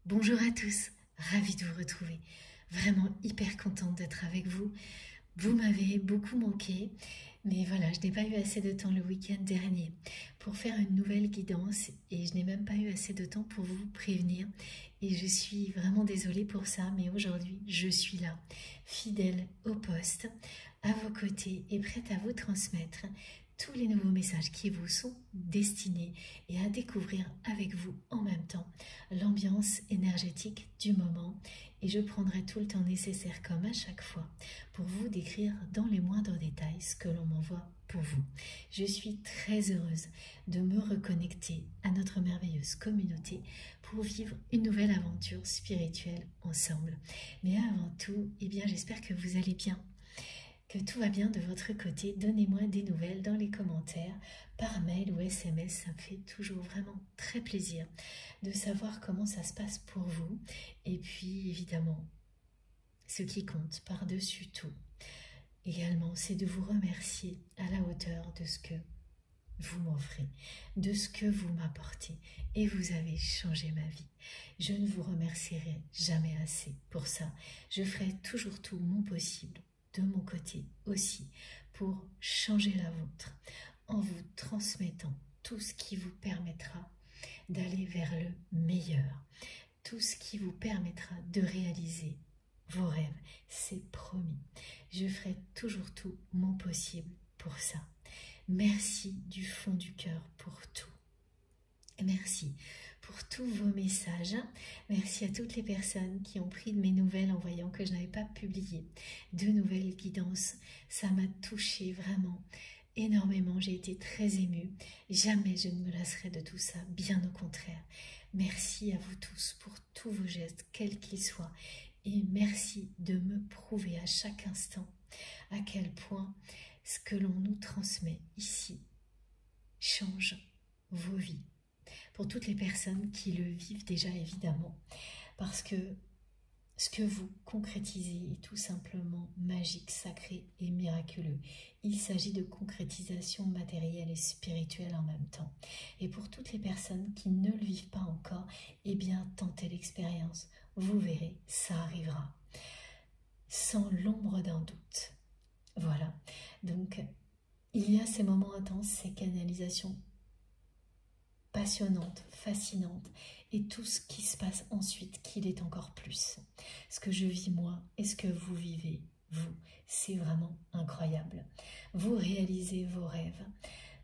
Bonjour à tous, ravie de vous retrouver. Vraiment hyper contente d'être avec vous. Vous m'avez beaucoup manqué, mais voilà, je n'ai pas eu assez de temps le week-end dernier pour faire une nouvelle guidance et je n'ai même pas eu assez de temps pour vous prévenir. Et je suis vraiment désolée pour ça, mais aujourd'hui, je suis là, fidèle au poste, à vos côtés et prête à vous transmettre tous les nouveaux messages qui vous sont destinés et à découvrir avec vous en même temps l'ambiance énergétique du moment. Et je prendrai tout le temps nécessaire comme à chaque fois pour vous décrire dans les moindres détails ce que l'on m'envoie pour vous. Je suis très heureuse de me reconnecter à notre merveilleuse communauté pour vivre une nouvelle aventure spirituelle ensemble. Mais avant tout, eh bien, j'espère que vous allez bien, que tout va bien de votre côté. Donnez-moi des nouvelles dans les commentaires, par mail ou SMS, ça me fait toujours vraiment très plaisir de savoir comment ça se passe pour vous. Et puis évidemment, ce qui compte par-dessus tout, également, c'est de vous remercier à la hauteur de ce que vous m'offrez, de ce que vous m'apportez, et vous avez changé ma vie. Je ne vous remercierai jamais assez pour ça. Je ferai toujours tout mon possible de mon côté aussi pour changer la vôtre en vous transmettant tout ce qui vous permettra d'aller vers le meilleur, tout ce qui vous permettra de réaliser vos rêves. C'est promis, je ferai toujours tout mon possible pour ça. Merci du fond du cœur pour tout. Merci pour tous vos messages. Merci à toutes les personnes qui ont pris de mes nouvelles en voyant que je n'avais pas publié de nouvelles guidances. Ça m'a touchée vraiment énormément. J'ai été très émue. Jamais je ne me lasserai de tout ça, bien au contraire. Merci à vous tous pour tous vos gestes, quels qu'ils soient. Et merci de me prouver à chaque instant à quel point ce que l'on nous transmet ici change vos vies. Pour toutes les personnes qui le vivent déjà évidemment, parce que ce que vous concrétisez est tout simplement magique, sacré et miraculeux. Il s'agit de concrétisation matérielle et spirituelle en même temps. Et pour toutes les personnes qui ne le vivent pas encore, eh bien tentez l'expérience. Vous verrez, ça arrivera. Sans l'ombre d'un doute. Voilà. Donc, il y a ces moments intenses, ces canalisations passionnante, fascinante, et tout ce qui se passe ensuite, qu'il est encore plus. Ce que je vis moi et ce que vous vivez, vous, c'est vraiment incroyable. Vous réalisez vos rêves,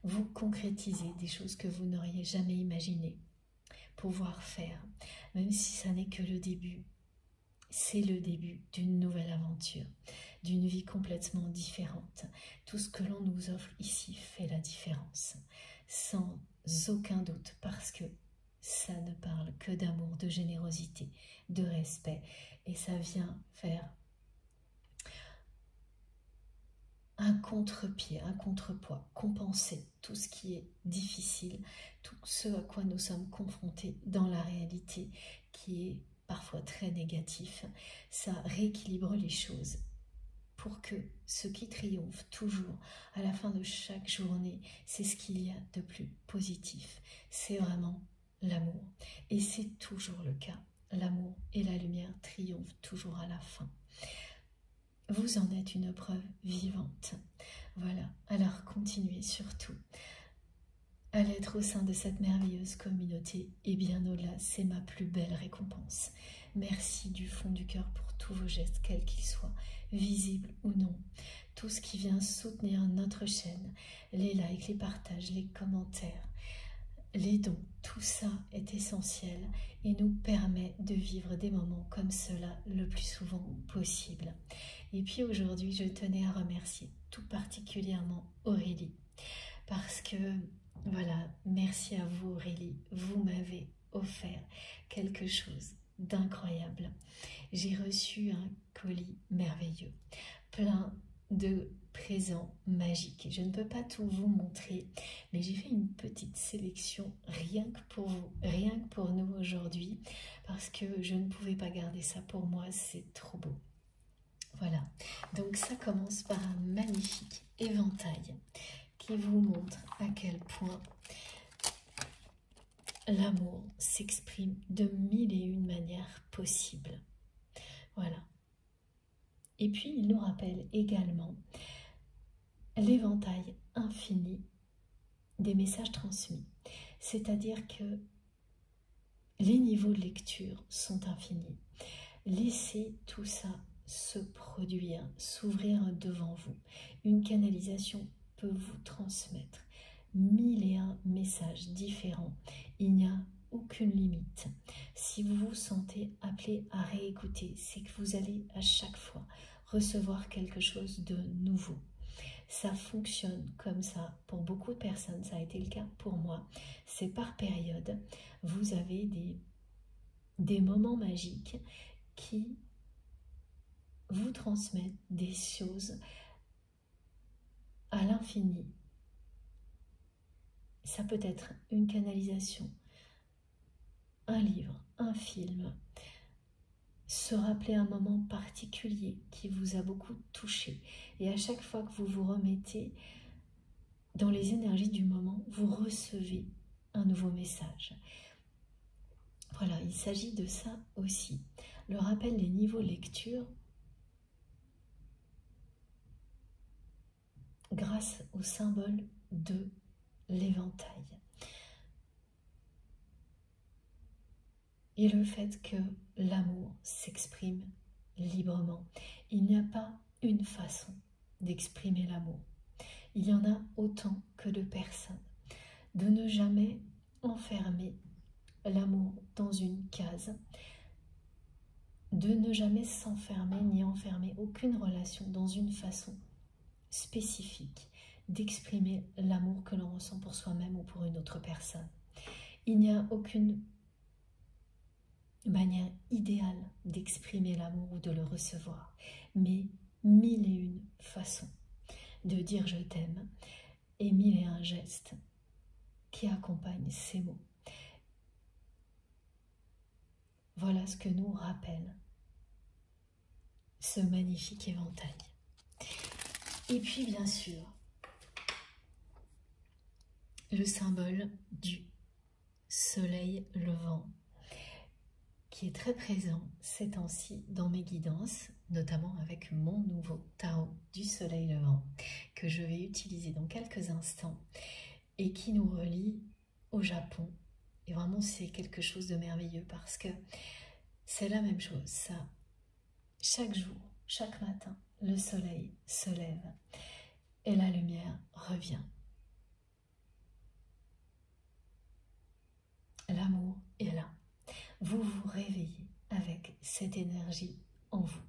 vous concrétisez des choses que vous n'auriez jamais imaginées pouvoir faire, même si ça n'est que le début. C'est le début d'une nouvelle aventure, d'une vie complètement différente. Tout ce que l'on nous offre ici fait la différence, sans aucun doute, parce que ça ne parle que d'amour, de générosité, de respect, et ça vient faire un contre-pied, un contrepoids, compenser tout ce qui est difficile, tout ce à quoi nous sommes confrontés dans la réalité qui est parfois très négatif. Ça rééquilibre les choses pour que ce qui triomphe toujours à la fin de chaque journée, c'est ce qu'il y a de plus positif. C'est vraiment l'amour. Et c'est toujours le cas. L'amour et la lumière triomphent toujours à la fin. Vous en êtes une preuve vivante. Voilà, alors continuez surtout à l'être au sein de cette merveilleuse communauté, et bien au-delà, c'est ma plus belle récompense. Merci du fond du cœur pour tous vos gestes, quels qu'ils soient, visibles ou non. Tout ce qui vient soutenir notre chaîne, les likes, les partages, les commentaires, les dons, tout ça est essentiel et nous permet de vivre des moments comme cela le plus souvent possible. Et puis aujourd'hui, je tenais à remercier tout particulièrement Aurélie, parce que voilà, merci à vous Aurélie, vous m'avez offert quelque chose d'incroyable. J'ai reçu un colis merveilleux, plein de présents magiques. Je ne peux pas tout vous montrer, mais j'ai fait une petite sélection rien que pour vous, rien que pour nous aujourd'hui, parce que je ne pouvais pas garder ça pour moi, c'est trop beau. Voilà, donc ça commence par un magnifique éventail qui vous montre à quel point l'amour s'exprime de mille et une manières possible. Voilà. Et puis, il nous rappelle également l'éventail infini des messages transmis. C'est-à-dire que les niveaux de lecture sont infinis. Laissez tout ça se produire, s'ouvrir devant vous. Une canalisation peut vous transmettre 1001 messages différents. Il n'y a aucune limite. Si vous vous sentez appelé à réécouter, c'est que vous allez à chaque fois recevoir quelque chose de nouveau. Ça fonctionne comme ça pour beaucoup de personnes, ça a été le cas pour moi. C'est par période. Vous avez des moments magiques qui vous transmettent des choses à l'infini. Ça peut être une canalisation, un livre, un film, se rappeler un moment particulier qui vous a beaucoup touché. Et à chaque fois que vous vous remettez dans les énergies du moment, vous recevez un nouveau message. Voilà, il s'agit de ça aussi. Le rappel des niveaux lecture, grâce au symbole de l'éventail. Et le fait que l'amour s'exprime librement. Il n'y a pas une façon d'exprimer l'amour. Il y en a autant que de personnes. De ne jamais enfermer l'amour dans une case, de ne jamais s'enfermer ni enfermer aucune relation dans une façon spécifique d'exprimer l'amour que l'on ressent pour soi-même ou pour une autre personne. Il n'y a aucune manière idéale d'exprimer l'amour ou de le recevoir, mais 1001 façons de dire je t'aime et 1001 gestes qui accompagnent ces mots. Voilà ce que nous rappelle ce magnifique éventail. Et puis bien sûr, le symbole du soleil levant, qui est très présent ces temps-ci dans mes guidances, notamment avec mon nouveau tarot du soleil levant, que je vais utiliser dans quelques instants, et qui nous relie au Japon. Et vraiment, c'est quelque chose de merveilleux parce que c'est la même chose, ça. Chaque jour, chaque matin, le soleil se lève et la lumière revient. L'amour est là. Vous vous réveillez avec cette énergie en vous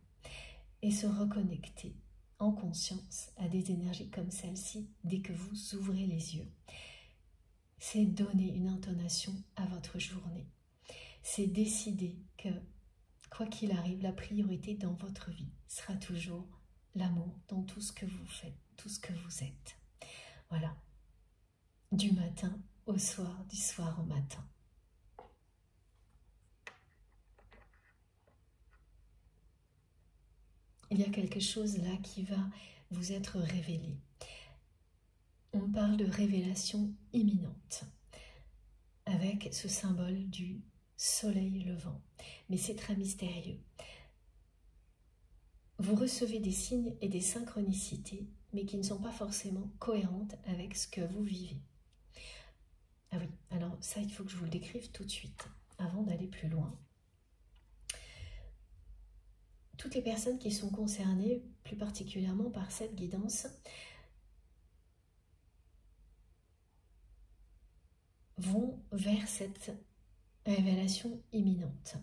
et se reconnecter en conscience à des énergies comme celle-ci dès que vous ouvrez les yeux. C'est donner une intonation à votre journée. C'est décider que, quoi qu'il arrive, la priorité dans votre vie sera toujours l'amour dans tout ce que vous faites, tout ce que vous êtes. Voilà. Du matin au soir, du soir au matin. Il y a quelque chose là qui va vous être révélé. On parle de révélation imminente avec ce symbole du soleil levant. Mais c'est très mystérieux. Vous recevez des signes et des synchronicités, mais qui ne sont pas forcément cohérentes avec ce que vous vivez. Ah oui, alors ça, il faut que je vous le décrive tout de suite, avant d'aller plus loin. Toutes les personnes qui sont concernées, plus particulièrement par cette guidance, vont vers cette révélation imminente.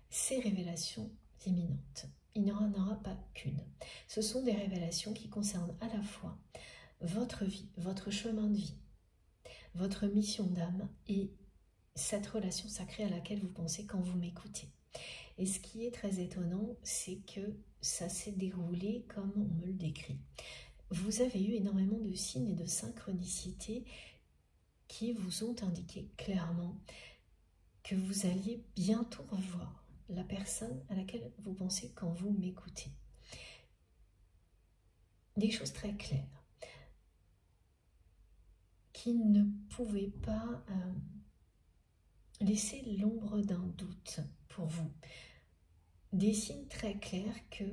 Ces révélations imminentes, il n'y en aura pas qu'une. Ce sont des révélations qui concernent à la fois votre vie, votre chemin de vie, votre mission d'âme et cette relation sacrée à laquelle vous pensez quand vous m'écoutez. Et ce qui est très étonnant, c'est que ça s'est déroulé comme on me le décrit. Vous avez eu énormément de signes et de synchronicités qui vous ont indiqué clairement que vous alliez bientôt revoir la personne à laquelle vous pensez quand vous m'écoutez. Des choses très claires qui ne pouvaient pas laisser l'ombre d'un doute pour vous. des signes très clairs que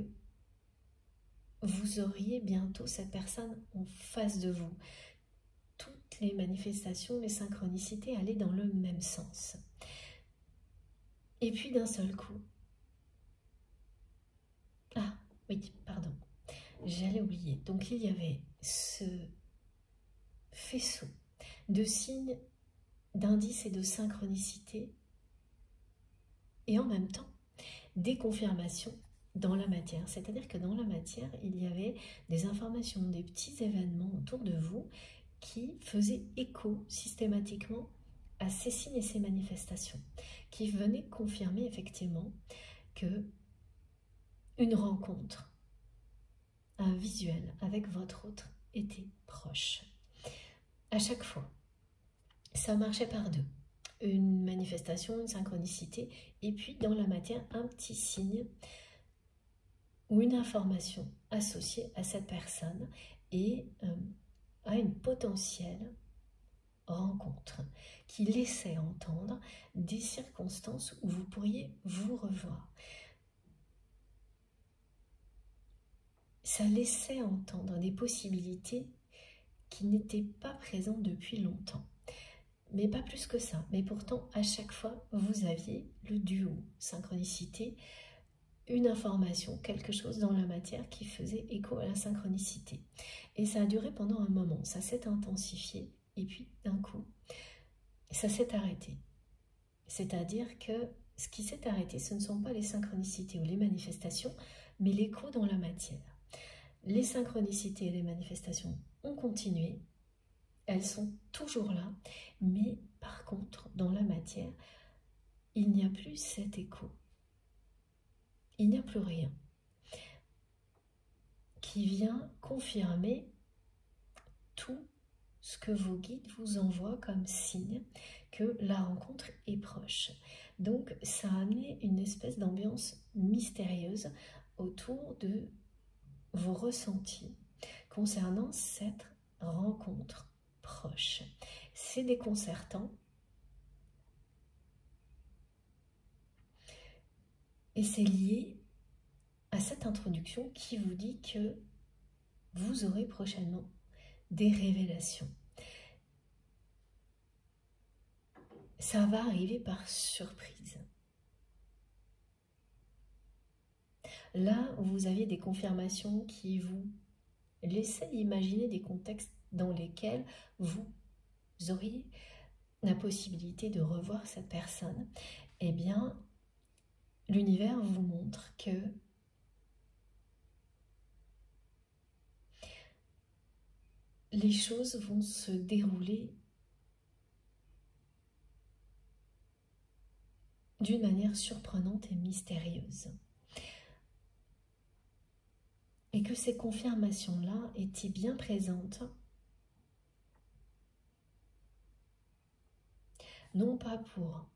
vous auriez bientôt cette personne en face de vous. Toutes les manifestations, les synchronicités allaient dans le même sens. Et puis d'un seul coup, ah oui, pardon, j'allais oublier. Donc il y avait ce faisceau de signes, d'indices et de synchronicité, et en même temps des confirmations dans la matière. C'est-à-dire que dans la matière, il y avait des informations, des petits événements autour de vous qui faisaient écho systématiquement à ces signes et ces manifestations, qui venaient confirmer effectivement que une rencontre, un visuel avec votre autre était proche. À chaque fois, ça marchait par deux. Une manifestation, une synchronicité, et puis dans la matière, un petit signe ou une information associée à cette personne et à une potentielle rencontre qui laissait entendre des circonstances où vous pourriez vous revoir. Ça laissait entendre des possibilités qui n'étaient pas présentes depuis longtemps. Mais pas plus que ça. Mais pourtant, à chaque fois, vous aviez le duo, synchronicité, une information, quelque chose dans la matière qui faisait écho à la synchronicité. Et ça a duré pendant un moment, ça s'est intensifié, et puis d'un coup, ça s'est arrêté. C'est-à-dire que ce qui s'est arrêté, ce ne sont pas les synchronicités ou les manifestations, mais l'écho dans la matière. Les synchronicités et les manifestations ont continué, elles sont toujours là, mais par contre, dans la matière, il n'y a plus cet écho. Il n'y a plus rien qui vient confirmer tout ce que vos guides vous envoient comme signe que la rencontre est proche. Donc, ça a amené une espèce d'ambiance mystérieuse autour de vos ressentis concernant cette rencontre proche. C'est déconcertant et c'est lié à cette introduction qui vous dit que vous aurez prochainement des révélations. Ça va arriver par surprise. Là où vous aviez des confirmations qui vous laissaient imaginer des contextes dans lesquels vous auriez la possibilité de revoir cette personne, eh bien, l'univers vous montre que les choses vont se dérouler d'une manière surprenante et mystérieuse. Et que ces confirmations-là étaient bien présentes, non pas pour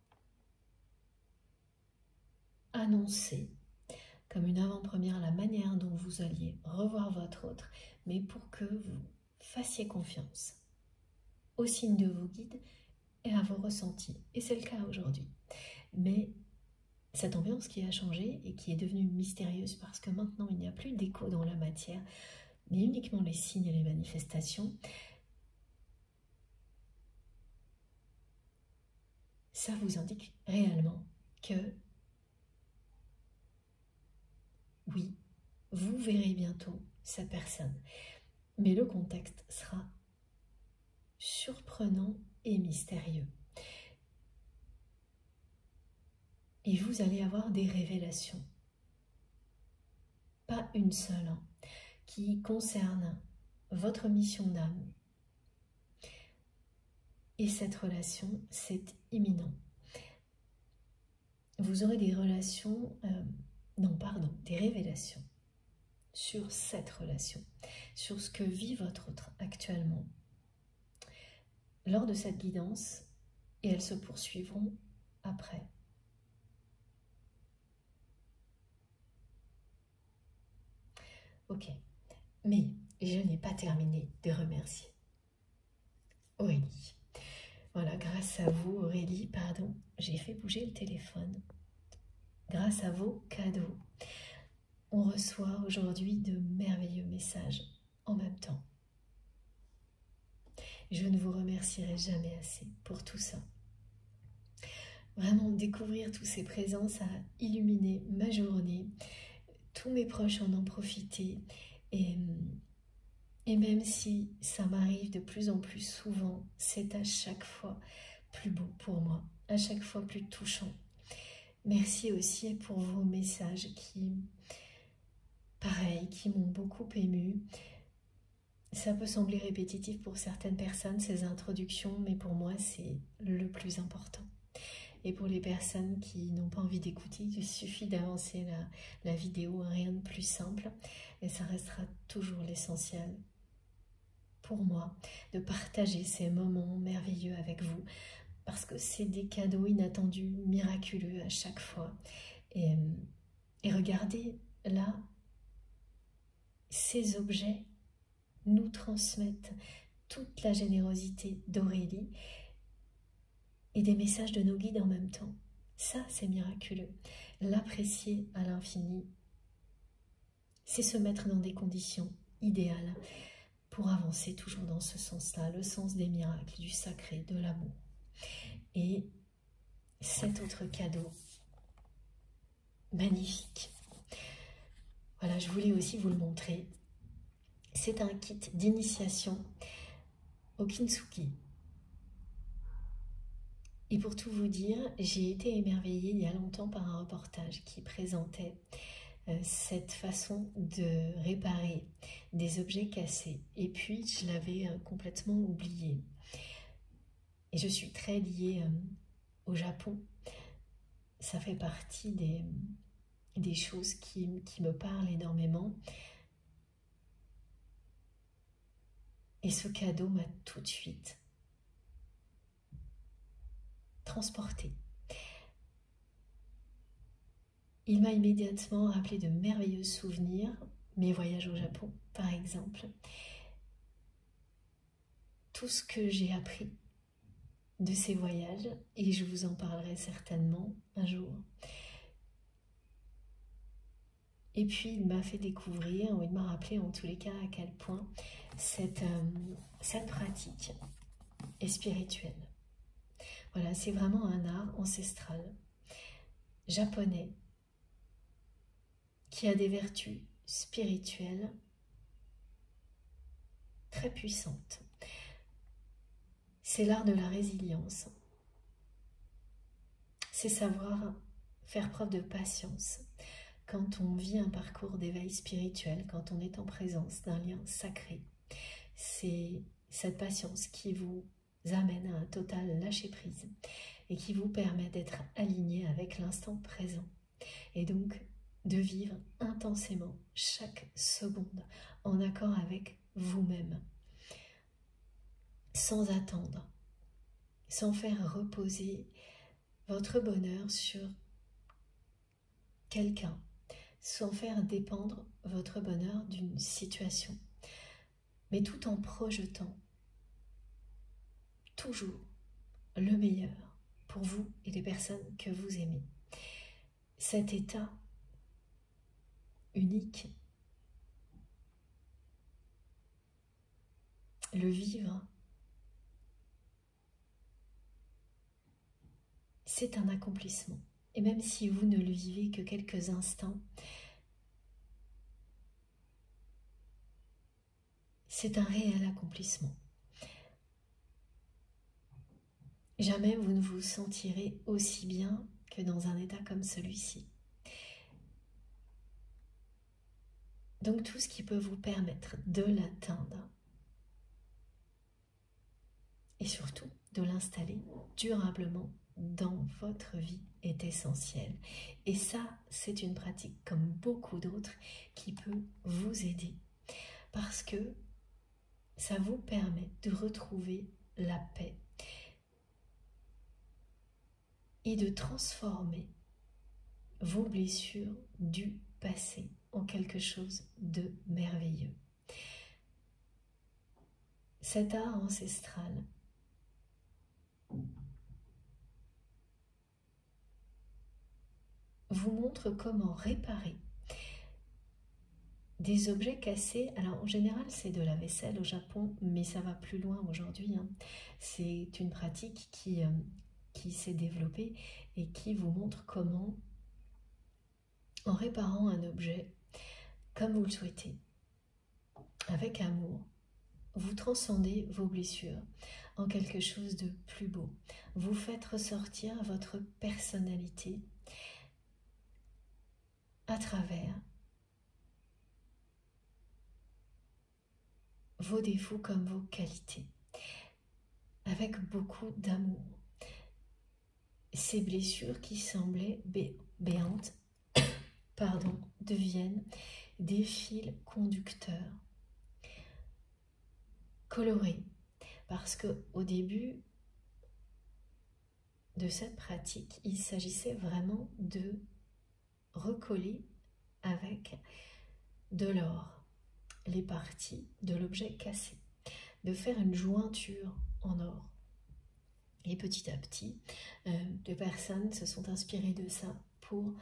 annoncer comme une avant-première la manière dont vous alliez revoir votre autre, mais pour que vous fassiez confiance aux signes de vos guides et à vos ressentis. Et c'est le cas aujourd'hui. Mais cette ambiance qui a changé et qui est devenue mystérieuse parce que maintenant il n'y a plus d'écho dans la matière, mais uniquement les signes et les manifestations, ça vous indique réellement que oui, vous verrez bientôt cette personne. Mais le contexte sera surprenant et mystérieux. Et vous allez avoir des révélations. Pas une seule, hein, qui concerne votre mission d'âme. Et cette relation, c'est imminent. Vous aurez des relations, des révélations sur cette relation, sur ce que vit votre autre actuellement. Lors de cette guidance, et elles se poursuivront après. Ok, mais je n'ai pas terminé de remercier Aurélie. Voilà, grâce à vous, Aurélie, pardon, j'ai fait bouger le téléphone. grâce à vos cadeaux, on reçoit aujourd'hui de merveilleux messages en même temps. Je ne vous remercierai jamais assez pour tout ça. Vraiment, découvrir tous ces présences a illuminé ma journée. Tous mes proches en ont profité. Et même si ça m'arrive de plus en plus souvent, c'est à chaque fois plus beau pour moi, à chaque fois plus touchant. Merci aussi pour vos messages qui, pareil, qui m'ont beaucoup émue. Ça peut sembler répétitif pour certaines personnes, ces introductions, mais pour moi, c'est le plus important. Et pour les personnes qui n'ont pas envie d'écouter, il suffit d'avancer la vidéo, rien de plus simple, et ça restera toujours l'essentiel pour moi, de partager ces moments merveilleux avec vous, parce que c'est des cadeaux inattendus, miraculeux à chaque fois. Et regardez, là, ces objets nous transmettent toute la générosité d'Aurélie et des messages de nos guides en même temps. Ça, c'est miraculeux. L'apprécier à l'infini, c'est se mettre dans des conditions idéales pour avancer toujours dans ce sens-là, le sens des miracles, du sacré, de l'amour. Et cet autre cadeau, magnifique. Voilà, je voulais aussi vous le montrer. C'est un kit d'initiation au Kintsugi. Et pour tout vous dire, j'ai été émerveillée il y a longtemps par un reportage qui présentait cette façon de réparer des objets cassés. Et puis, je l'avais complètement oublié. Et je suis très liée au Japon. Ça fait partie des choses qui me parlent énormément. Et ce cadeau m'a tout de suite transportée. Il m'a immédiatement rappelé de merveilleux souvenirs, mes voyages au Japon par exemple, tout ce que j'ai appris de ces voyages, et je vous en parlerai certainement un jour. Et puis il m'a fait découvrir, ou il m'a rappelé en tous les cas à quel point cette pratique est spirituelle. Voilà, c'est vraiment un art ancestral japonais qui a des vertus spirituelles très puissantes. C'est l'art de la résilience. C'est savoir faire preuve de patience quand on vit un parcours d'éveil spirituel, quand on est en présence d'un lien sacré. C'est cette patience qui vous amène à un total lâcher-prise et qui vous permet d'être aligné avec l'instant présent et donc de vivre intensément chaque seconde en accord avec vous-même, sans attendre, sans faire reposer votre bonheur sur quelqu'un, sans faire dépendre votre bonheur d'une situation, mais tout en projetant toujours le meilleur pour vous et les personnes que vous aimez. Cet état unique, le vivre, c'est un accomplissement. Et même si vous ne le vivez que quelques instants, c'est un réel accomplissement. Jamais vous ne vous sentirez aussi bien que dans un état comme celui-ci. Donc tout ce qui peut vous permettre de l'atteindre et surtout de l'installer durablement dans votre vie est essentiel. Et ça, c'est une pratique comme beaucoup d'autres qui peut vous aider parce que ça vous permet de retrouver la paix et de transformer vos blessures du passé en quelque chose de merveilleux. Cet art ancestral vous montre comment réparer des objets cassés. Alors en général c'est de la vaisselle au Japon, mais ça va plus loin aujourd'hui, hein. C'est une pratique qui s'est développée et qui vous montre comment, en réparant un objet comme vous le souhaitez, avec amour, vous transcendez vos blessures en quelque chose de plus beau. Vous faites ressortir votre personnalité à travers vos défauts comme vos qualités, avec beaucoup d'amour. Ces blessures qui semblaient béantes, deviennent des fils conducteurs colorés, parce que au début de cette pratique, il s'agissait vraiment de recoller avec de l'or les parties de l'objet cassé, de faire une jointure en or. Et petit à petit, des personnes se sont inspirées de ça pour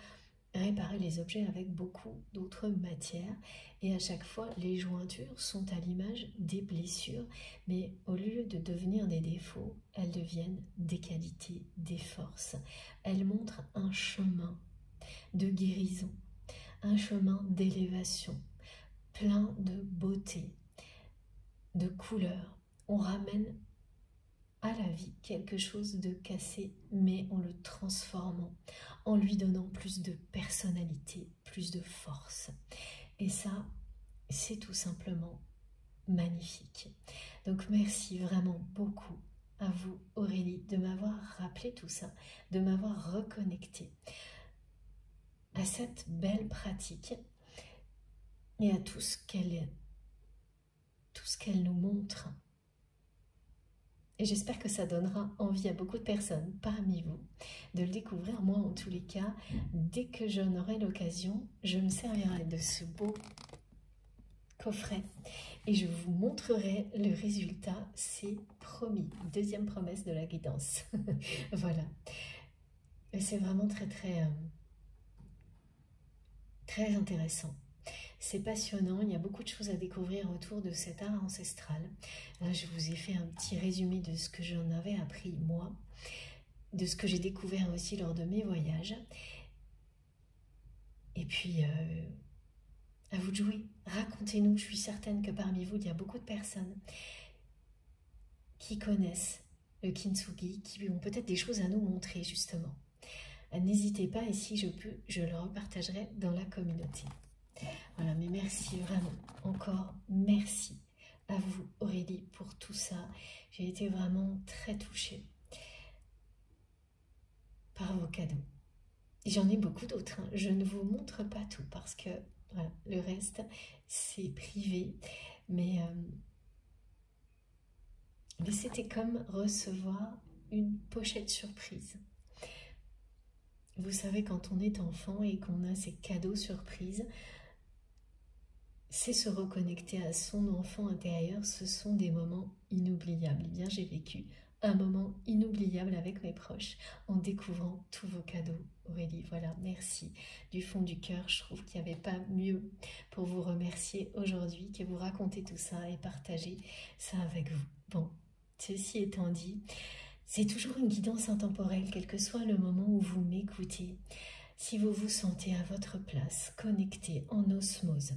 réparer les objets avec beaucoup d'autres matières. Et à chaque fois, les jointures sont à l'image des blessures, mais au lieu de devenir des défauts, elles deviennent des qualités, des forces. Elles montrent un chemin de guérison, un chemin d'élévation, plein de beauté, de couleurs. On ramène à la vie quelque chose de cassé, mais en le transformant, en lui donnant plus de personnalité, plus de force. Et ça, c'est tout simplement magnifique. Donc merci vraiment beaucoup à vous, Aurélie, de m'avoir rappelé tout ça, de m'avoir reconnecté à cette belle pratique et à tout ce qu'elle nous montre. Et j'espère que ça donnera envie à beaucoup de personnes parmi vous de le découvrir. Moi, en tous les cas, dès que j'en aurai l'occasion, je me servirai de ce beau coffret et je vous montrerai le résultat. C'est promis. Deuxième promesse de la guidance. Voilà. Et c'est vraiment très intéressant. C'est passionnant, il y a beaucoup de choses à découvrir autour de cet art ancestral. Là, je vous ai fait un petit résumé de ce que j'en avais appris moi, de ce que j'ai découvert aussi lors de mes voyages. Et puis, à vous de jouer. Racontez-nous, je suis certaine que parmi vous, il y a beaucoup de personnes qui connaissent le kintsugi, qui ont peut-être des choses à nous montrer justement. N'hésitez pas, et si je peux, je le repartagerai dans la communauté. Voilà, mais merci vraiment, encore merci à vous Aurélie pour tout ça. J'ai été vraiment très touchée par vos cadeaux. J'en ai beaucoup d'autres, hein. Je ne vous montre pas tout parce que voilà, le reste c'est privé, mais c'était comme recevoir une pochette surprise. Vous savez, quand on est enfant et qu'on a ces cadeaux surprises, c'est se reconnecter à son enfant intérieur. Ce sont des moments inoubliables. Eh bien, j'ai vécu un moment inoubliable avec mes proches en découvrant tous vos cadeaux, Aurélie. Voilà, merci du fond du cœur. Je trouve qu'il n'y avait pas mieux pour vous remercier aujourd'hui que vous raconter tout ça et partager ça avec vous. Bon, ceci étant dit, c'est toujours une guidance intemporelle, quel que soit le moment où vous m'écoutez. Si vous vous sentez à votre place, connecté en osmose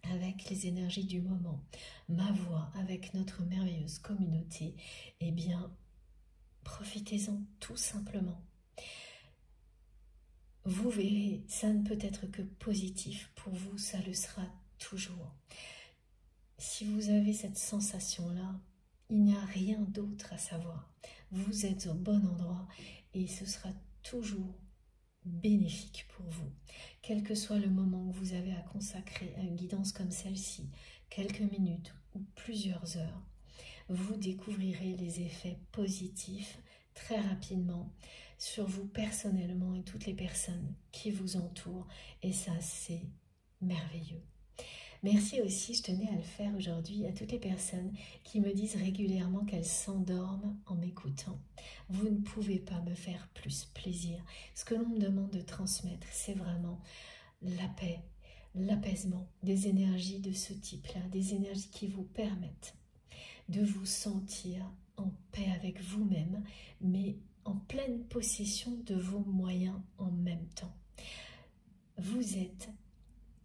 avec les énergies du moment, ma voix, avec notre merveilleuse communauté, eh bien, profitez-en tout simplement. Vous verrez, ça ne peut être que positif pour vous, ça le sera toujours. Si vous avez cette sensation-là, il n'y a rien d'autre à savoir. Vous êtes au bon endroit et ce sera toujours bénéfique pour vous. Quel que soit le moment que vous avez à consacrer à une guidance comme celle-ci, quelques minutes ou plusieurs heures, vous découvrirez les effets positifs très rapidement sur vous personnellement et toutes les personnes qui vous entourent. Et ça, c'est merveilleux. Merci aussi, je tenais à le faire aujourd'hui, à toutes les personnes qui me disent régulièrement qu'elles s'endorment en m'écoutant. Vous ne pouvez pas me faire plus plaisir. Ce que l'on me demande de transmettre, c'est vraiment la paix, l'apaisement, des énergies de ce type-là, des énergies qui vous permettent de vous sentir en paix avec vous-même, mais en pleine possession de vos moyens en même temps. Vous êtes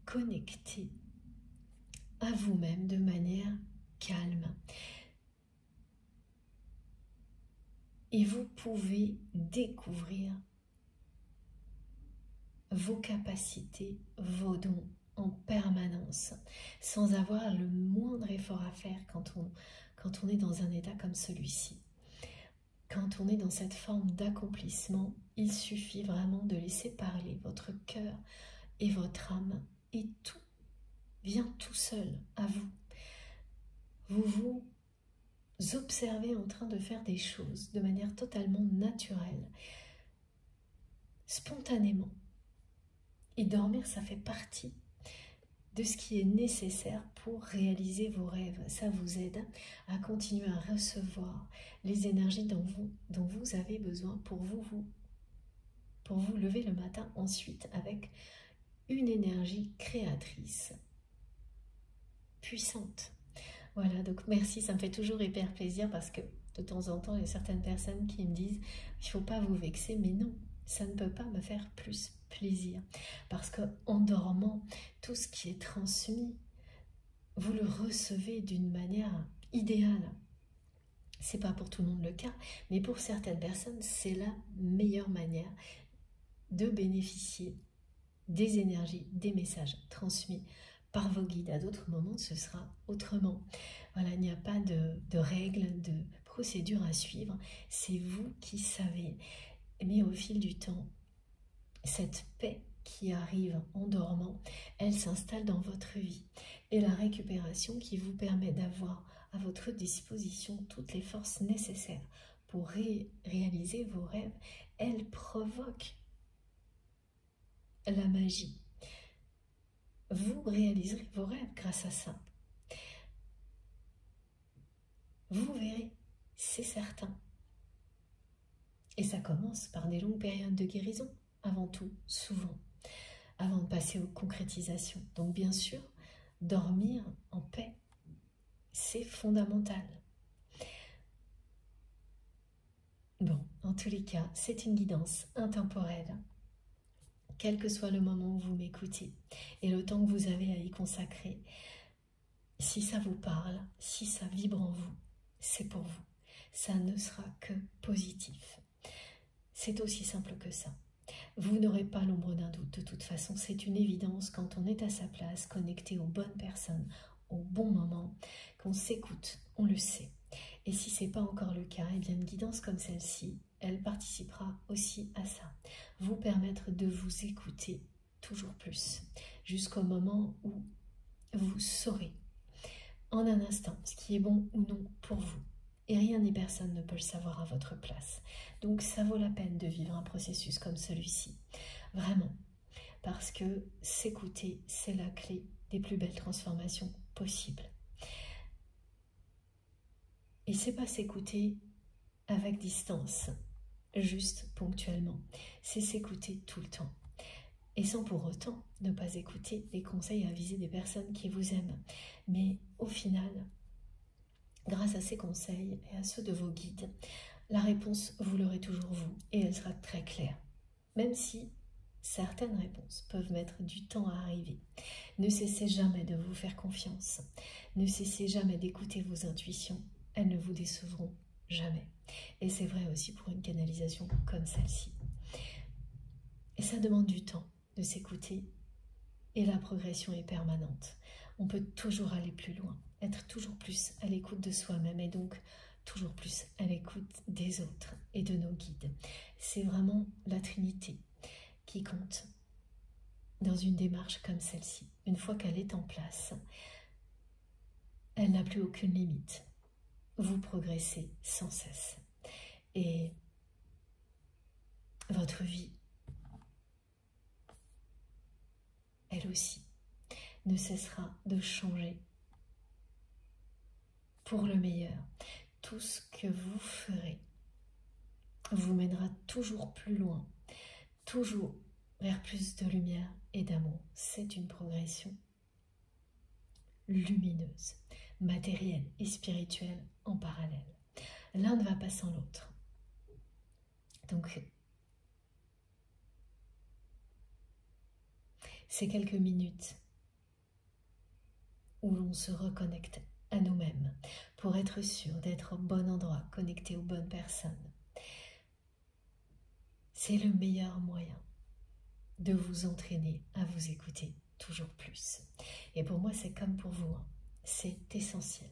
connecté à vous-même de manière calme. Et vous pouvez découvrir vos capacités, vos dons en permanence, sans avoir le moindre effort à faire quand on est dans un état comme celui-ci. Quand on est dans cette forme d'accomplissement, il suffit vraiment de laisser parler votre cœur et votre âme, et tout vient tout seul à vous. Vous vous observez en train de faire des choses de manière totalement naturelle, spontanément. Et dormir, ça fait partie de ce qui est nécessaire pour réaliser vos rêves. Ça vous aide à continuer à recevoir les énergies dont vous avez besoin pour vous lever le matin ensuite avec une énergie créatrice puissante. Voilà, donc merci, ça me fait toujours hyper plaisir parce que de temps en temps, il y a certaines personnes qui me disent « il ne faut pas vous vexer », mais non, ça ne peut pas me faire plus plaisir. Parce qu'en dormant, tout ce qui est transmis, vous le recevez d'une manière idéale. Ce n'est pas pour tout le monde le cas, mais pour certaines personnes, c'est la meilleure manière de bénéficier des énergies, des messages transmis par vos guides. À d'autres moments, ce sera autrement. Voilà, il n'y a pas de règles, de procédures à suivre. C'est vous qui savez. Mais au fil du temps, cette paix qui arrive en dormant, elle s'installe dans votre vie. Et la récupération qui vous permet d'avoir à votre disposition toutes les forces nécessaires pour réaliser vos rêves, elle provoque la magie. Vous réaliserez vos rêves grâce à ça. Vous verrez, c'est certain. Et ça commence par des longues périodes de guérison, avant tout, souvent, avant de passer aux concrétisations. Donc bien sûr, dormir en paix, c'est fondamental. Bon, en tous les cas, c'est une guidance intemporelle. Quel que soit le moment où vous m'écoutez et le temps que vous avez à y consacrer, si ça vous parle, si ça vibre en vous, c'est pour vous. Ça ne sera que positif. C'est aussi simple que ça. Vous n'aurez pas l'ombre d'un doute. De toute façon, c'est une évidence quand on est à sa place, connecté aux bonnes personnes, au bon moment, qu'on s'écoute, on le sait. Et si ce n'est pas encore le cas, eh bien une guidance comme celle-ci, elle participera aussi à ça. Vous permettre de vous écouter toujours plus, jusqu'au moment où vous saurez en un instant ce qui est bon ou non pour vous. Et rien ni personne ne peut le savoir à votre place. Donc ça vaut la peine de vivre un processus comme celui-ci. Vraiment. Parce que s'écouter, c'est la clé des plus belles transformations possibles. Et c'est pas s'écouter avec distance, juste ponctuellement. C'est s'écouter tout le temps. Et sans pour autant ne pas écouter les conseils avisés des personnes qui vous aiment. Mais au final, grâce à ces conseils et à ceux de vos guides, la réponse, vous l'aurez toujours vous, et elle sera très claire. Même si certaines réponses peuvent mettre du temps à arriver. Ne cessez jamais de vous faire confiance. Ne cessez jamais d'écouter vos intuitions. Elles ne vous décevront jamais. Et c'est vrai aussi pour une canalisation comme celle-ci. Et ça demande du temps de s'écouter, et la progression est permanente. On peut toujours aller plus loin, être toujours plus à l'écoute de soi-même et donc toujours plus à l'écoute des autres et de nos guides. C'est vraiment la Trinité qui compte dans une démarche comme celle-ci. Une fois qu'elle est en place, elle n'a plus aucune limite. Vous progressez sans cesse. Et votre vie, elle aussi, ne cessera de changer pour le meilleur. Tout ce que vous ferez vous mènera toujours plus loin, toujours vers plus de lumière et d'amour. C'est une progression lumineuse, matérielle et spirituelle en parallèle. L'un ne va pas sans l'autre. Donc, ces quelques minutes où l'on se reconnecte à nous-mêmes pour être sûr d'être au bon endroit, connecté aux bonnes personnes, c'est le meilleur moyen de vous entraîner à vous écouter toujours plus. Et pour moi, c'est comme pour vous, hein. C'est essentiel.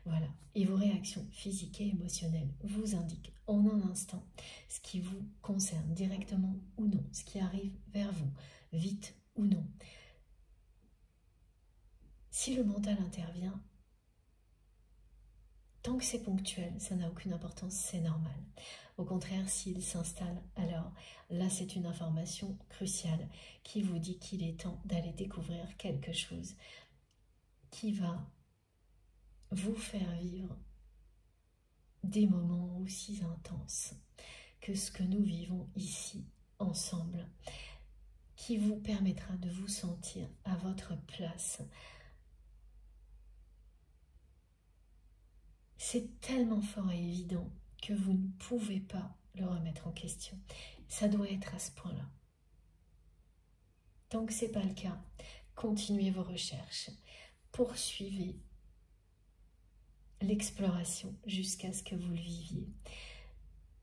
Voilà. Et vos réactions physiques et émotionnelles vous indiquent en un instant ce qui vous concerne directement ou non, ce qui arrive vers vous, vite ou non. Si le mental intervient, tant que c'est ponctuel, ça n'a aucune importance, c'est normal. Au contraire, s'il s'installe, alors là, c'est une information cruciale qui vous dit qu'il est temps d'aller découvrir quelque chose qui va vous faire vivre des moments aussi intenses que ce que nous vivons ici ensemble, qui vous permettra de vous sentir à votre place. C'est tellement fort et évident que vous ne pouvez pas le remettre en question. Ça doit être à ce point-là. Tant que ce n'est pas le cas, continuez vos recherches, poursuivez l'exploration jusqu'à ce que vous le viviez.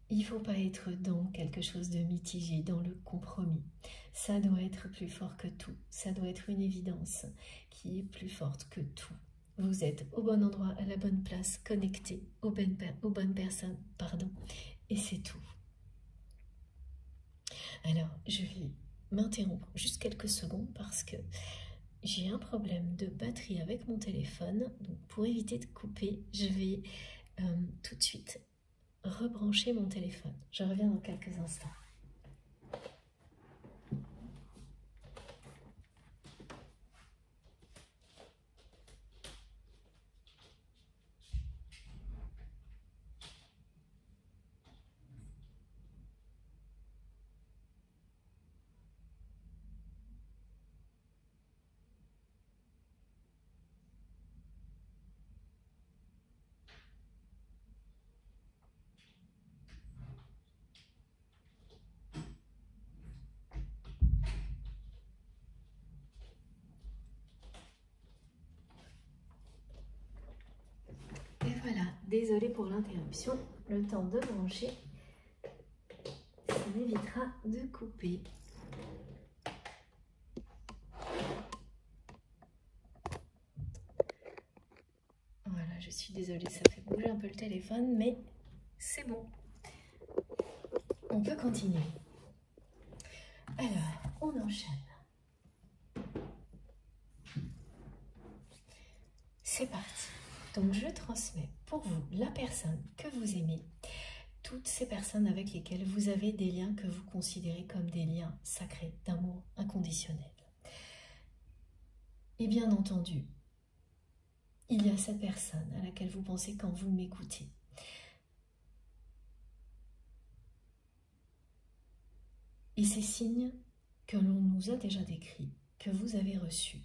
Il ne faut pas être dans quelque chose de mitigé, dans le compromis. Ça doit être plus fort que tout. Ça doit être une évidence qui est plus forte que tout. Vous êtes au bon endroit, à la bonne place, connecté aux bonnes personnes, et c'est tout. Alors, je vais m'interrompre juste quelques secondes parce que j'ai un problème de batterie avec mon téléphone. Donc, pour éviter de couper, je vais tout de suite rebrancher mon téléphone. Je reviens dans quelques instants. Voilà, désolée pour l'interruption, le temps de brancher, ça m'évitera de couper. Voilà, je suis désolée, ça fait bouger un peu le téléphone, mais c'est bon. On peut continuer. Alors, on enchaîne. C'est parti. Donc, je transmets pour vous la personne que vous aimez, toutes ces personnes avec lesquelles vous avez des liens que vous considérez comme des liens sacrés, d'amour inconditionnel. Et bien entendu, il y a cette personne à laquelle vous pensez quand vous m'écoutez. Et ces signes que l'on nous a déjà décrits, que vous avez reçus,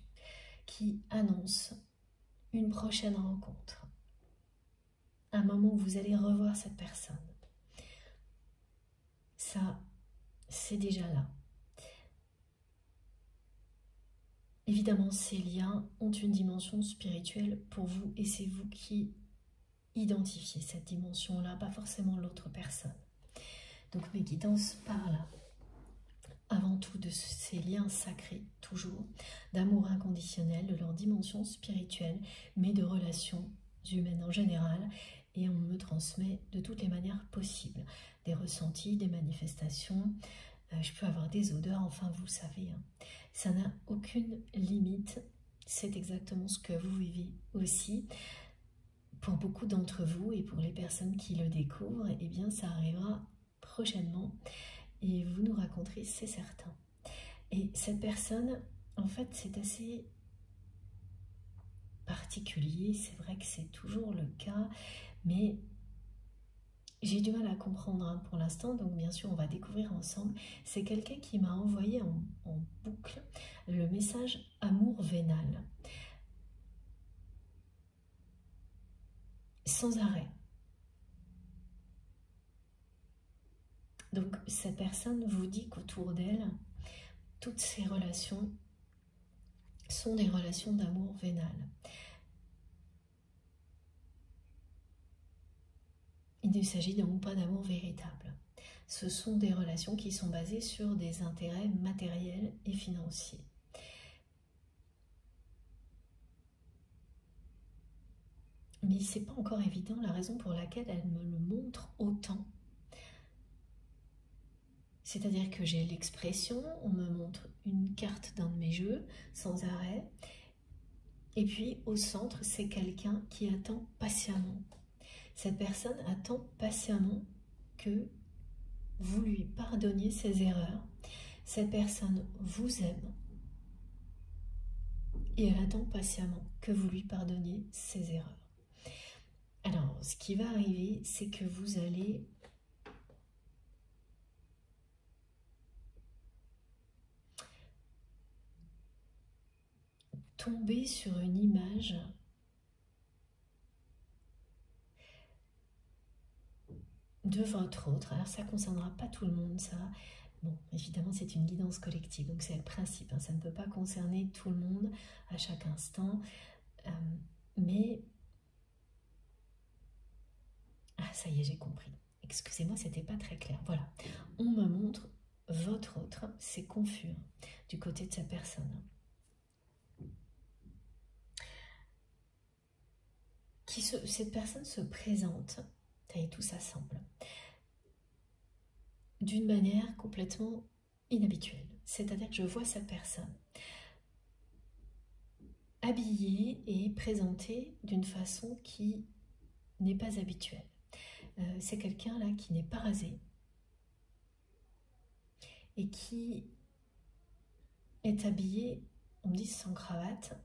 qui annoncent une prochaine rencontre, un moment où vous allez revoir cette personne. Ça, c'est déjà là. Évidemment, ces liens ont une dimension spirituelle pour vous et c'est vous qui identifiez cette dimension-là, pas forcément l'autre personne. Donc mes guidances parlent avant tout de ces liens sacrés, toujours, d'amour inconditionnel, de leur dimension spirituelle, mais de relations humaines en général, et on me transmet de toutes les manières possibles, des ressentis, des manifestations, je peux avoir des odeurs, enfin vous le savez, hein. Ça n'a aucune limite, c'est exactement ce que vous vivez aussi. Pour beaucoup d'entre vous et pour les personnes qui le découvrent, eh bien ça arrivera prochainement. Et vous nous raconterez, c'est certain. Et cette personne, en fait, c'est assez particulier, c'est vrai que c'est toujours le cas, mais j'ai du mal à comprendre hein, pour l'instant, donc bien sûr on va découvrir ensemble. C'est quelqu'un qui m'a envoyé en boucle le message amour vénal, sans arrêt. Donc cette personne vous dit qu'autour d'elle, toutes ces relations sont des relations d'amour vénal. Il ne s'agit donc pas d'amour véritable. Ce sont des relations qui sont basées sur des intérêts matériels et financiers. Mais ce n'est pas encore évident la raison pour laquelle elle me le montre autant. C'est-à-dire que j'ai l'expression, on me montre une carte d'un de mes jeux, sans arrêt, et puis au centre, c'est quelqu'un qui attend patiemment. Cette personne attend patiemment que vous lui pardonniez ses erreurs. Cette personne vous aime et elle attend patiemment que vous lui pardonniez ses erreurs. Alors, ce qui va arriver, c'est que vous allez tomber sur une image de votre autre. Alors, ça ne concernera pas tout le monde, ça. Bon, évidemment, c'est une guidance collective, donc c'est le principe. Hein, ça ne peut pas concerner tout le monde à chaque instant. Mais... Ah, ça y est, j'ai compris. Excusez-moi, c'était pas très clair. Voilà, on me montre votre autre, c'est confus du côté de cette personne. Cette personne se présente, et tout ça semble, d'une manière complètement inhabituelle. C'est-à-dire que je vois cette personne habillée et présentée d'une façon qui n'est pas habituelle. C'est quelqu'un là qui n'est pas rasé et qui est habillé, on me dit sans cravate.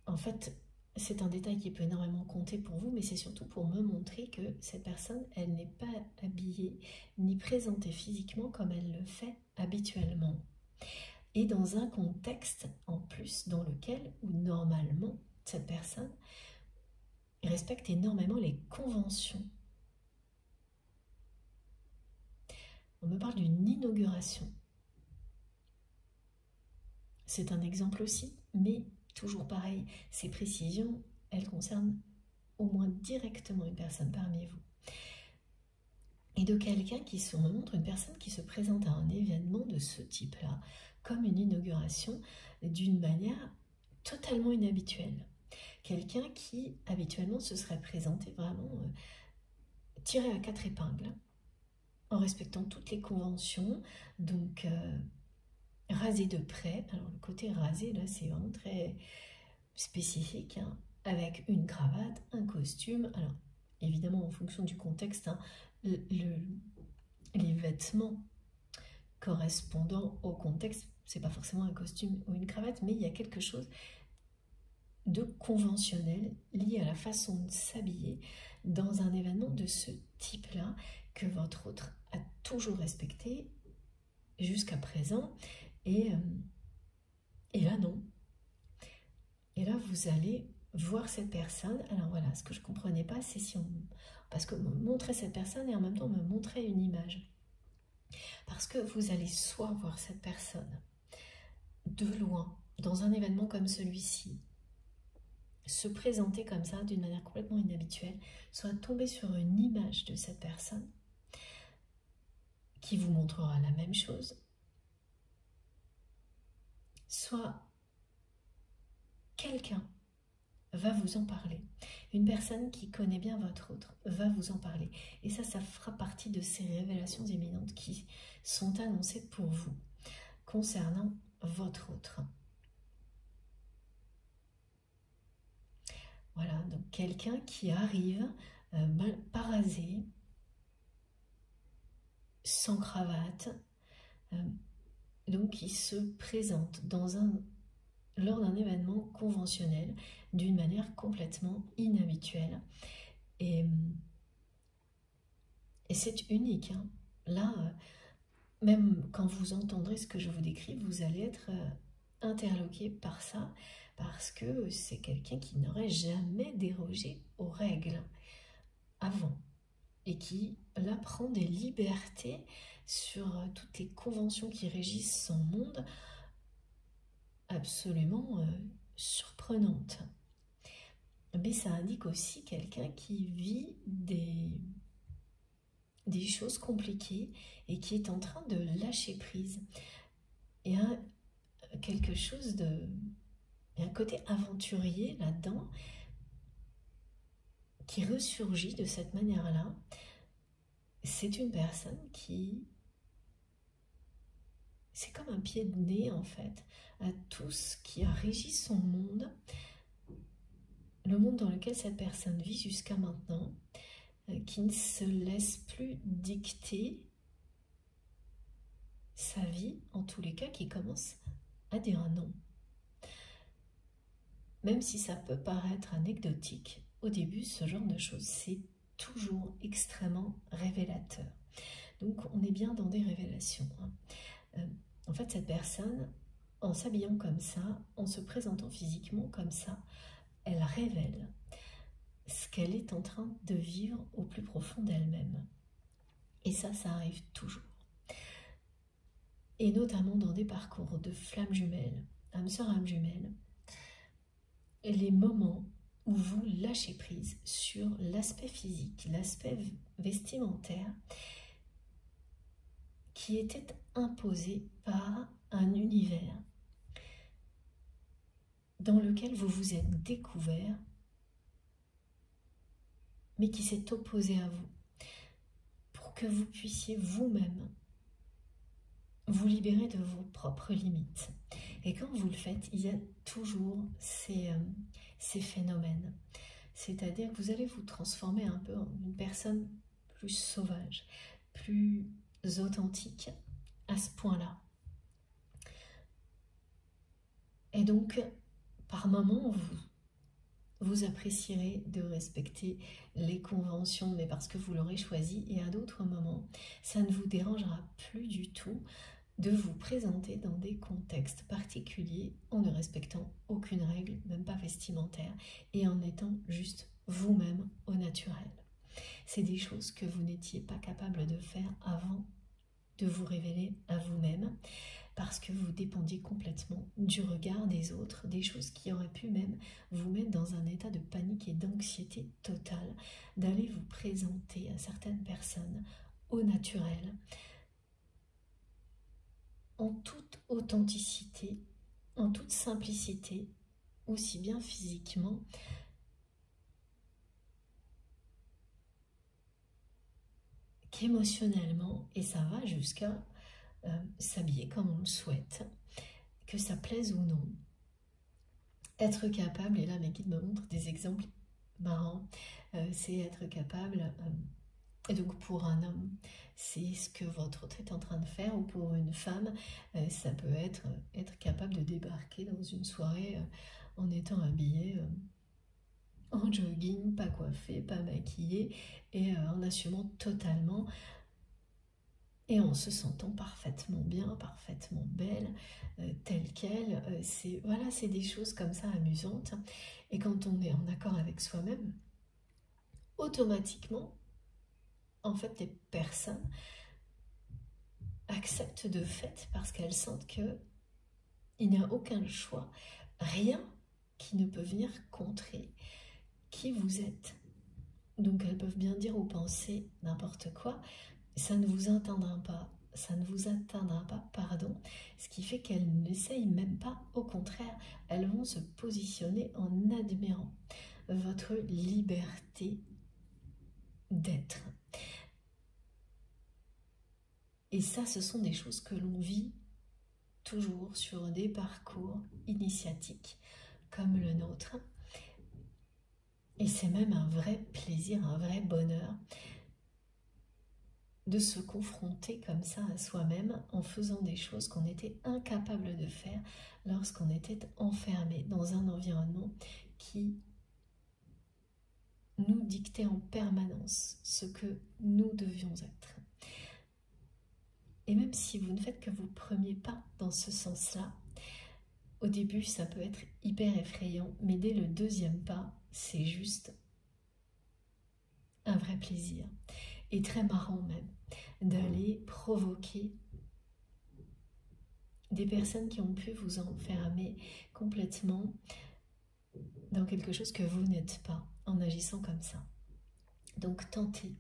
En fait, c'est un détail qui peut énormément compter pour vous, mais c'est surtout pour me montrer que cette personne, elle n'est pas habillée ni présentée physiquement comme elle le fait habituellement. Et dans un contexte en plus dans lequel, où normalement, cette personne respecte énormément les conventions. On me parle d'une inauguration. C'est un exemple aussi, mais toujours pareil, ces précisions, elles concernent au moins directement une personne parmi vous. Et de quelqu'un qui se montre, une personne qui se présente à un événement de ce type-là, comme une inauguration, d'une manière totalement inhabituelle. Quelqu'un qui, habituellement, se serait présenté vraiment tiré à 4 épingles, en respectant toutes les conventions, donc rasé de près. Alors le côté rasé, là, c'est vraiment très spécifique, hein, avec une cravate, un costume. Alors, évidemment, en fonction du contexte, hein, les vêtements correspondant au contexte, c'est pas forcément un costume ou une cravate, mais il y a quelque chose de conventionnel lié à la façon de s'habiller dans un événement de ce type-là que votre autre a toujours respecté jusqu'à présent. Et là, non. Et là, vous allez voir cette personne. Alors voilà, ce que je ne comprenais pas, c'est si on... Parce que me montrait cette personne et en même temps me montrait une image. Parce que vous allez soit voir cette personne de loin, dans un événement comme celui-ci, se présenter comme ça d'une manière complètement inhabituelle, soit tomber sur une image de cette personne qui vous montrera la même chose, soit quelqu'un va vous en parler. Une personne qui connaît bien votre autre va vous en parler. Et ça fera partie de ces révélations imminentes qui sont annoncées pour vous concernant votre autre. Voilà, donc quelqu'un qui arrive pas rasé, sans cravate, donc qui se présente dans un lors d'un événement conventionnel d'une manière complètement inhabituelle. Et c'est unique, hein. Là, même quand vous entendrez ce que je vous décris, vous allez être interloqué par ça, parce que c'est quelqu'un qui n'aurait jamais dérogé aux règles avant, et qui, là, prend des libertés sur toutes les conventions qui régissent son monde, absolument surprenantes. Mais ça indique aussi quelqu'un qui vit des choses compliquées et qui est en train de lâcher prise. Il y a quelque chose de... Il y a un côté aventurier là-dedans qui ressurgit de cette manière-là. C'est une personne qui... C'est comme un pied de nez, en fait, à tout ce qui a régi son monde, le monde dans lequel cette personne vit jusqu'à maintenant, qui ne se laisse plus dicter sa vie, en tous les cas, qui commence à dire non. Même si ça peut paraître anecdotique, au début, ce genre de choses, c'est toujours extrêmement révélateur. Donc, on est bien dans des révélations, hein. En fait, cette personne, en s'habillant comme ça, en se présentant physiquement comme ça, elle révèle ce qu'elle est en train de vivre au plus profond d'elle-même. Et ça arrive toujours. Et notamment dans des parcours de flammes jumelles, âme sœur, âme jumelle, les moments où vous lâchez prise sur l'aspect physique, l'aspect vestimentaire, qui était imposé par un univers dans lequel vous vous êtes découvert, mais qui s'est opposé à vous, pour que vous puissiez vous-même vous libérer de vos propres limites. Et quand vous le faites, il y a toujours ces phénomènes. C'est-à-dire que vous allez vous transformer un peu en une personne plus sauvage, plus authentique à ce point-là. Et donc, par moments, vous apprécierez de respecter les conventions, mais parce que vous l'aurez choisi, et à d'autres moments, ça ne vous dérangera plus du tout de vous présenter dans des contextes particuliers en ne respectant aucune règle, même pas vestimentaire, et en étant juste vous-même au naturel. C'est des choses que vous n'étiez pas capable de faire avant de vous révéler à vous-même, parce que vous dépendiez complètement du regard des autres, des choses qui auraient pu même vous mettre dans un état de panique et d'anxiété totale, d'aller vous présenter à certaines personnes au naturel, en toute authenticité, en toute simplicité, aussi bien physiquement qu'émotionnellement, et ça va jusqu'à s'habiller comme on le souhaite, que ça plaise ou non. Être capable, et là mes guides me montrent des exemples marrants, c'est être capable, et donc pour un homme, c'est ce que votre autre est en train de faire, ou pour une femme, ça peut être capable de débarquer dans une soirée en étant habillée en jogging, pas coiffée, pas maquillée, et en assumant totalement, et en se sentant parfaitement bien, parfaitement belle, telle qu'elle. Voilà, c'est des choses comme ça amusantes. Et quand on est en accord avec soi-même, automatiquement, en fait, les personnes acceptent de fait parce qu'elles sentent qu'il n'y a aucun choix, rien qui ne peut venir contrer qui vous êtes. Donc elles peuvent bien dire ou penser n'importe quoi, ça ne vous atteindra pas, pardon, ce qui fait qu'elles n'essayent même pas, au contraire, elles vont se positionner en admirant votre liberté d'être. Et ça, ce sont des choses que l'on vit toujours sur des parcours initiatiques comme le nôtre. Et c'est même un vrai plaisir, un vrai bonheur de se confronter comme ça à soi-même en faisant des choses qu'on était incapable de faire lorsqu'on était enfermé dans un environnement qui nous dictait en permanence ce que nous devions être. Et même si vous ne faites que vos premiers pas dans ce sens-là, au début ça peut être hyper effrayant, mais dès le deuxième pas, c'est juste un vrai plaisir. Et très marrant même, d'aller provoquer des personnes qui ont pu vous enfermer complètement dans quelque chose que vous n'êtes pas, en agissant comme ça. Donc tentez,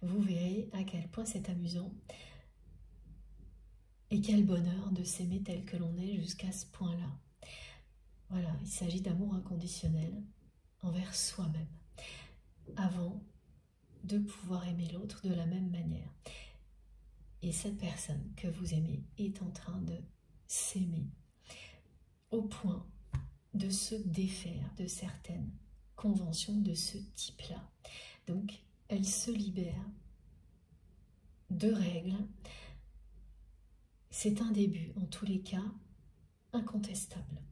vous verrez à quel point c'est amusant et quel bonheur de s'aimer tel que l'on est jusqu'à ce point-là. Voilà, il s'agit d'amour inconditionnel envers soi-même, avant de pouvoir aimer l'autre de la même manière. Et cette personne que vous aimez est en train de s'aimer au point de se défaire de certaines conventions de ce type-là. Donc, elle se libère de règles. C'est un début, en tous les cas, incontestable.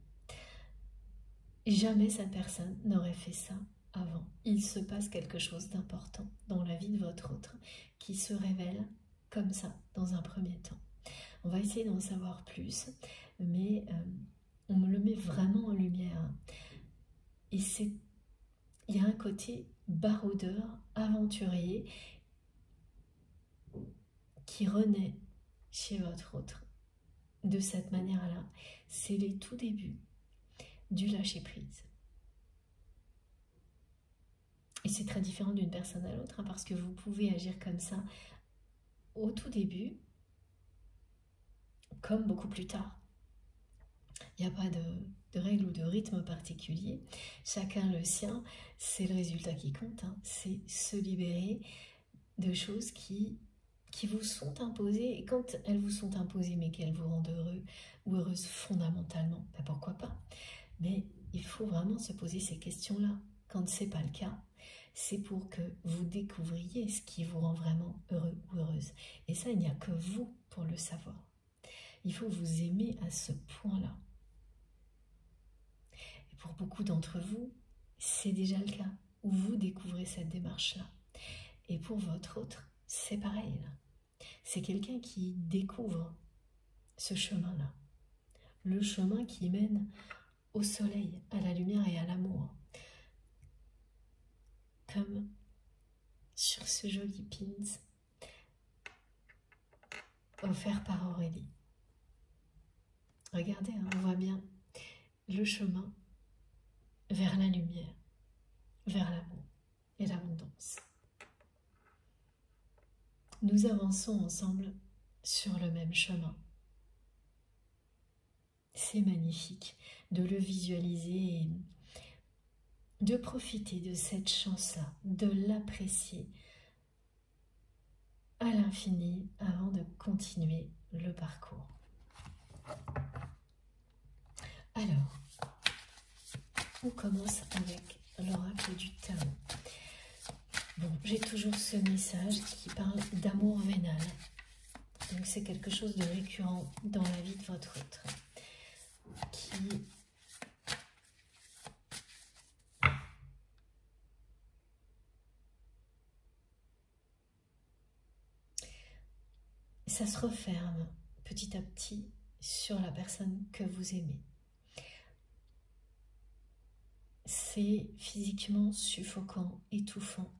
Jamais cette personne n'aurait fait ça avant. Il se passe quelque chose d'important dans la vie de votre autre qui se révèle comme ça dans un premier temps. On va essayer d'en savoir plus, mais on me le met vraiment en lumière. Et il y a un côté baroudeur, aventurier qui renaît chez votre autre de cette manière-là. C'est les tout débuts du lâcher-prise. Et c'est très différent d'une personne à l'autre, parce que vous pouvez agir comme ça au tout début, comme beaucoup plus tard. Il n'y a pas de règle ou de rythme particulier, chacun le sien, c'est le résultat qui compte, hein. C'est se libérer de choses qui vous sont imposées, et quand elles vous sont imposées mais qu'elles vous rendent heureux ou heureuse fondamentalement, ben pourquoi pas. Mais il faut vraiment se poser ces questions-là. Quand ce n'est pas le cas, c'est pour que vous découvriez ce qui vous rend vraiment heureux ou heureuse. Et ça, il n'y a que vous pour le savoir. Il faut vous aimer à ce point-là. Et pour beaucoup d'entre vous, c'est déjà le cas, où vous découvrez cette démarche-là. Et pour votre autre, c'est pareil. C'est quelqu'un qui découvre ce chemin-là. Le chemin qui mène au soleil, à la lumière et à l'amour. Comme sur ce joli pins offert par Aurélie. Regardez, hein, on voit bien le chemin vers la lumière, vers l'amour et l'abondance. Nous avançons ensemble sur le même chemin. C'est magnifique de le visualiser et de profiter de cette chance-là, de l'apprécier à l'infini avant de continuer le parcours. Alors, on commence avec l'oracle du tarot. Bon, j'ai toujours ce message qui parle d'amour vénal. Donc c'est quelque chose de récurrent dans la vie de votre autre, qui ça se referme petit à petit sur la personne que vous aimez. C'est physiquement suffocant, étouffant.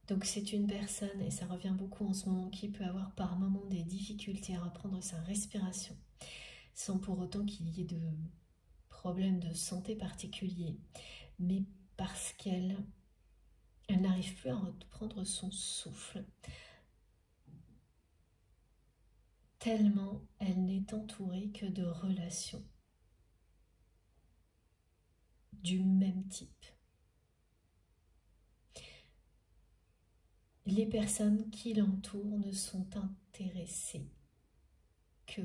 Donc c'est une personne, et ça revient beaucoup en ce moment, qui peut avoir par moments des difficultés à reprendre sa respiration, sans pour autant qu'il y ait de problèmes de santé particuliers, mais parce qu'elle n'arrive plus à reprendre son souffle, tellement elle n'est entourée que de relations du même type. Les personnes qui l'entourent ne sont intéressées que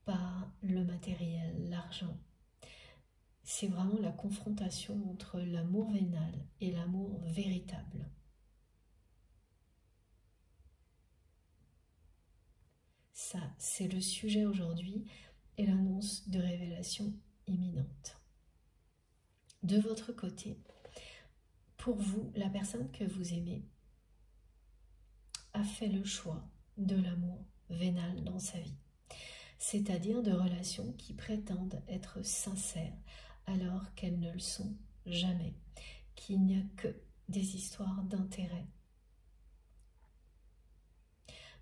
par le matériel, l'argent. C'est vraiment la confrontation entre l'amour vénal et l'amour véritable. Ça, c'est le sujet aujourd'hui et l'annonce de révélation imminente. De votre côté, pour vous, la personne que vous aimez a fait le choix de l'amour vénal dans sa vie, c'est-à-dire de relations qui prétendent être sincères alors qu'elles ne le sont jamais, qu'il n'y a que des histoires d'intérêt.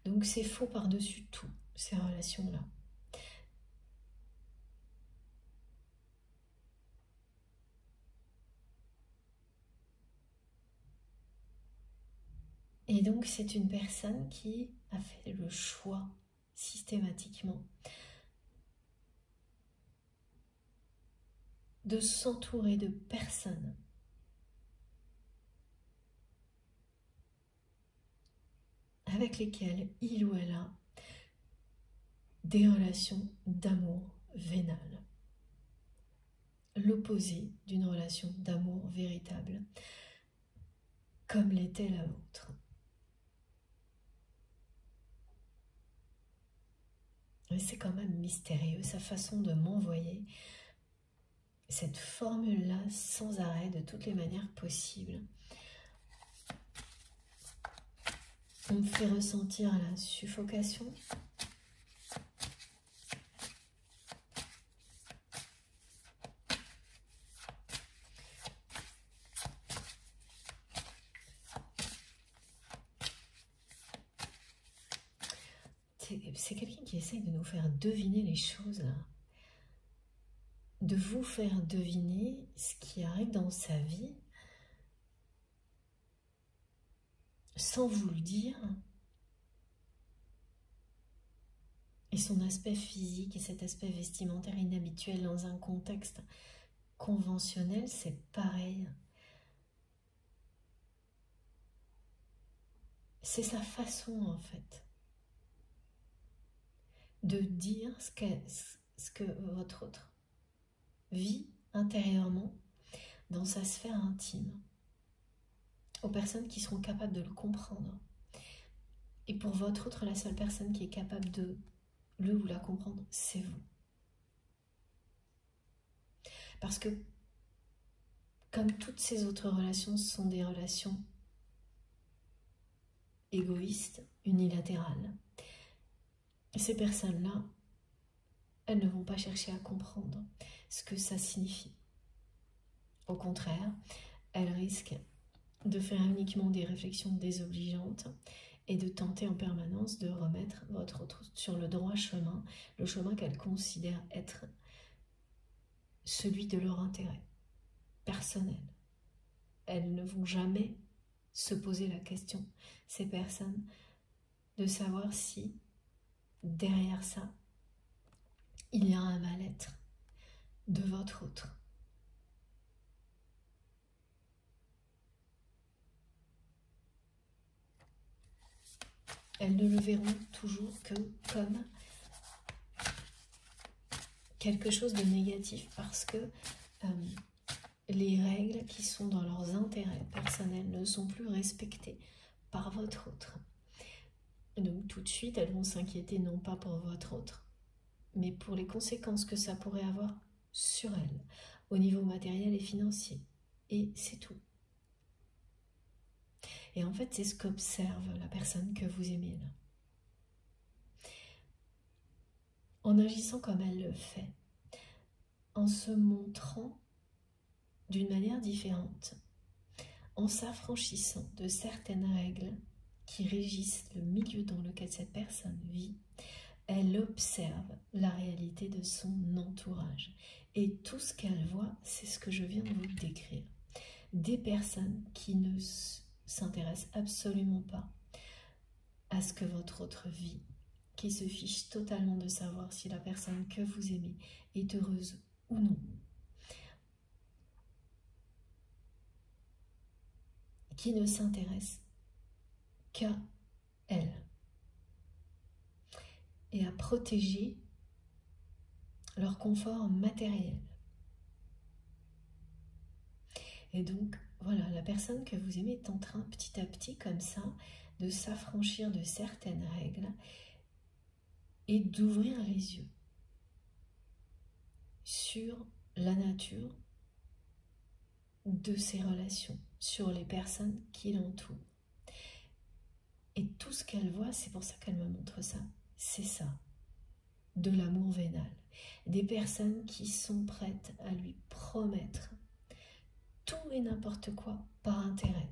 Donc c'est faux par-dessus tout, ces relations-là. Et donc c'est une personne qui a fait le choix systématiquement de s'entourer de personnes avec lesquelles il ou elle a des relations d'amour vénal. L'opposé d'une relation d'amour véritable, comme l'était la vôtre. Mais c'est quand même mystérieux, sa façon de m'envoyer cette formule-là sans arrêt, de toutes les manières possibles. On me fait ressentir la suffocation. C'est quelqu'un qui essaye de nous faire deviner les choses, là. De vous faire deviner ce qui arrive dans sa vie sans vous le dire. Et son aspect physique et cet aspect vestimentaire inhabituel dans un contexte conventionnel, c'est pareil. C'est sa façon, en fait, de dire ce que votre autre vit intérieurement dans sa sphère intime, aux personnes qui seront capables de le comprendre. Et pour votre autre, la seule personne qui est capable de le ou la comprendre, c'est vous. Parce que, comme toutes ces autres relations, ce sont des relations égoïstes, unilatérales. Et ces personnes-là, elles ne vont pas chercher à comprendre ce que ça signifie. Au contraire, elles risquent de faire uniquement des réflexions désobligeantes et de tenter en permanence de remettre votre autre sur le droit chemin, le chemin qu'elles considèrent être celui de leur intérêt personnel. Elles ne vont jamais se poser la question, ces personnes, de savoir si derrière ça, il y a un mal-être de votre autre. Elles ne le verront toujours que comme quelque chose de négatif parce que les règles qui sont dans leurs intérêts personnels ne sont plus respectées par votre autre. Donc tout de suite, elles vont s'inquiéter non pas pour votre autre, mais pour les conséquences que ça pourrait avoir sur elles, au niveau matériel et financier. Et c'est tout. Et en fait, c'est ce qu'observe la personne que vous aimez là. En agissant comme elle le fait, en se montrant d'une manière différente, en s'affranchissant de certaines règles qui régissent le milieu dans lequel cette personne vit, elle observe la réalité de son entourage. Et tout ce qu'elle voit, c'est ce que je viens de vous décrire. Des personnes qui ne s'intéressent absolument pas à ce que votre autre vit, qui se fichent totalement de savoir si la personne que vous aimez est heureuse ou non. Qui ne s'intéressent qu'à elle et à protéger leur confort matériel. Et donc, voilà, la personne que vous aimez est en train, petit à petit, comme ça, de s'affranchir de certaines règles et d'ouvrir les yeux sur la nature de ses relations, sur les personnes qui l'entourent. Et tout ce qu'elle voit, c'est pour ça qu'elle me montre ça, c'est ça, de l'amour vénal. Des personnes qui sont prêtes à lui promettre tout et n'importe quoi par intérêt.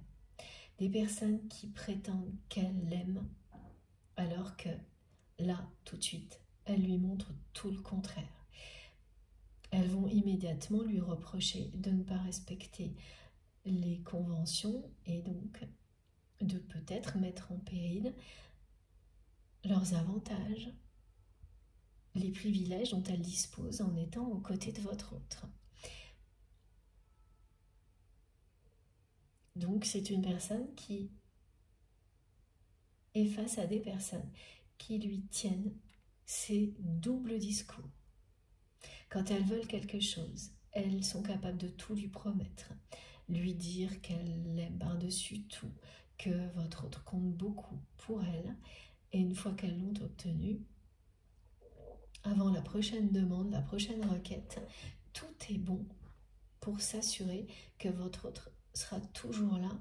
Des personnes qui prétendent qu'elle l'aime, alors que là, tout de suite, elle lui montre tout le contraire. Elles vont immédiatement lui reprocher de ne pas respecter les conventions et donc de peut-être mettre en péril leurs avantages, les privilèges dont elles disposent en étant aux côtés de votre autre. Donc c'est une personne qui est face à des personnes qui lui tiennent ces doubles discours. Quand elles veulent quelque chose, elles sont capables de tout lui promettre, lui dire qu'elle l'aime par-dessus tout, que votre autre compte beaucoup pour elle, et une fois qu'elles l'ont obtenu, avant la prochaine demande, la prochaine requête, tout est bon pour s'assurer que votre autre sera toujours là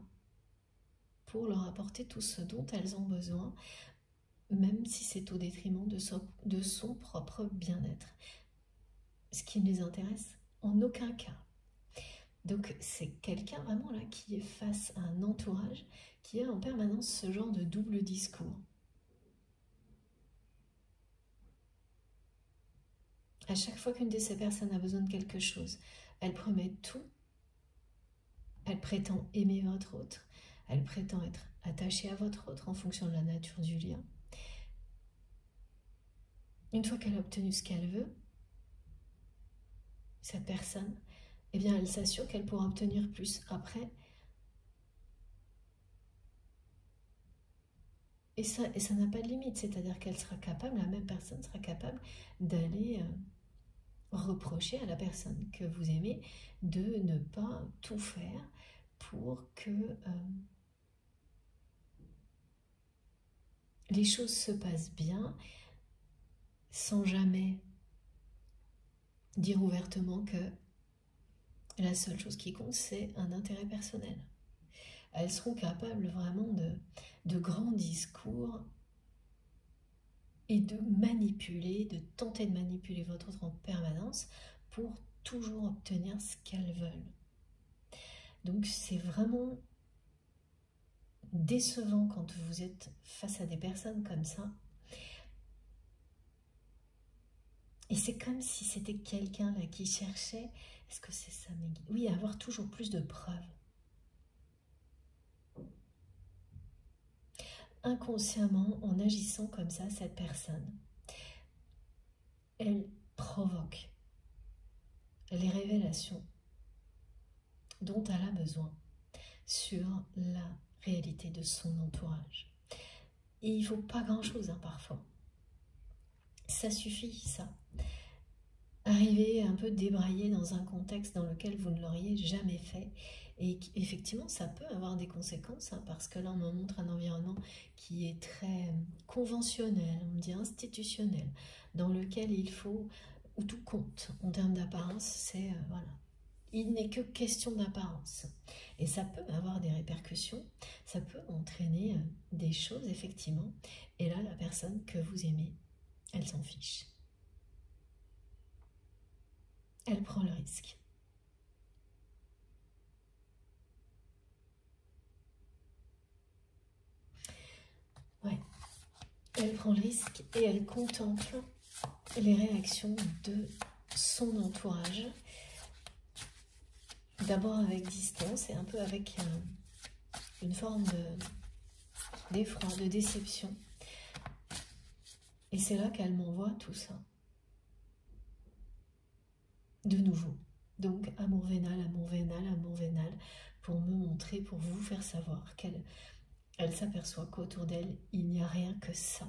pour leur apporter tout ce dont elles ont besoin, même si c'est au détriment de son propre bien-être. Ce qui ne les intéresse en aucun cas. Donc c'est quelqu'un vraiment là qui est face à un entourage qui a en permanence ce genre de double discours. À chaque fois qu'une de ces personnes a besoin de quelque chose, elle promet tout, elle prétend aimer votre autre, elle prétend être attachée à votre autre en fonction de la nature du lien. Une fois qu'elle a obtenu ce qu'elle veut, cette personne, eh bien, elle s'assure qu'elle pourra obtenir plus après. Et ça n'a pas de limite, c'est-à-dire qu'elle sera capable, la même personne sera capable d'aller reprocher à la personne que vous aimez de ne pas tout faire pour que les choses se passent bien, sans jamais dire ouvertement que la seule chose qui compte, c'est un intérêt personnel. Elles seront capables vraiment de grands discours et de manipuler, de tenter de manipuler votre autre en permanence pour toujours obtenir ce qu'elles veulent. Donc c'est vraiment décevant quand vous êtes face à des personnes comme ça. Et c'est comme si c'était quelqu'un là qui cherchait, est-ce que c'est ça, Meggy? Oui, avoir toujours plus de preuves. Inconsciemment, en agissant comme ça, cette personne, elle provoque les révélations dont elle a besoin sur la réalité de son entourage. Et il ne faut pas grand-chose parfois. Ça suffit, ça. Arriver un peu débraillé dans un contexte dans lequel vous ne l'auriez jamais fait. Et effectivement, ça peut avoir des conséquences, parce que là, on me montre un environnement qui est très conventionnel, on dit institutionnel, dans lequel il faut, où tout compte en termes d'apparence, c'est, voilà. Il n'est que question d'apparence. Et ça peut avoir des répercussions, ça peut entraîner des choses, effectivement. Et là, la personne que vous aimez, elle s'en fiche. Elle prend le risque. Ouais. Elle prend le risque et elle contemple les réactions de son entourage. D'abord avec distance et un peu avec une forme d'effroi, de déception. Et c'est là qu'elle m'envoie tout ça. De nouveau. Donc amour vénal, amour vénal, amour vénal, pour me montrer, pour vous faire savoir qu'elle s'aperçoit qu'autour d'elle, il n'y a rien que ça.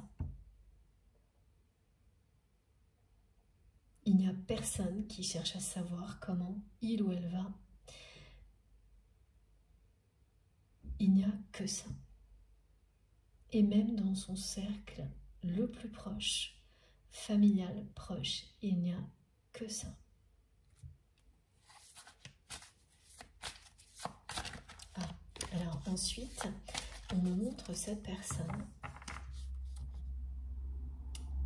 Il n'y a personne qui cherche à savoir comment il ou elle va. Il n'y a que ça. Et même dans son cercle le plus proche, familial proche. Il n'y a que ça. Ah, alors ensuite, on me montre cette personne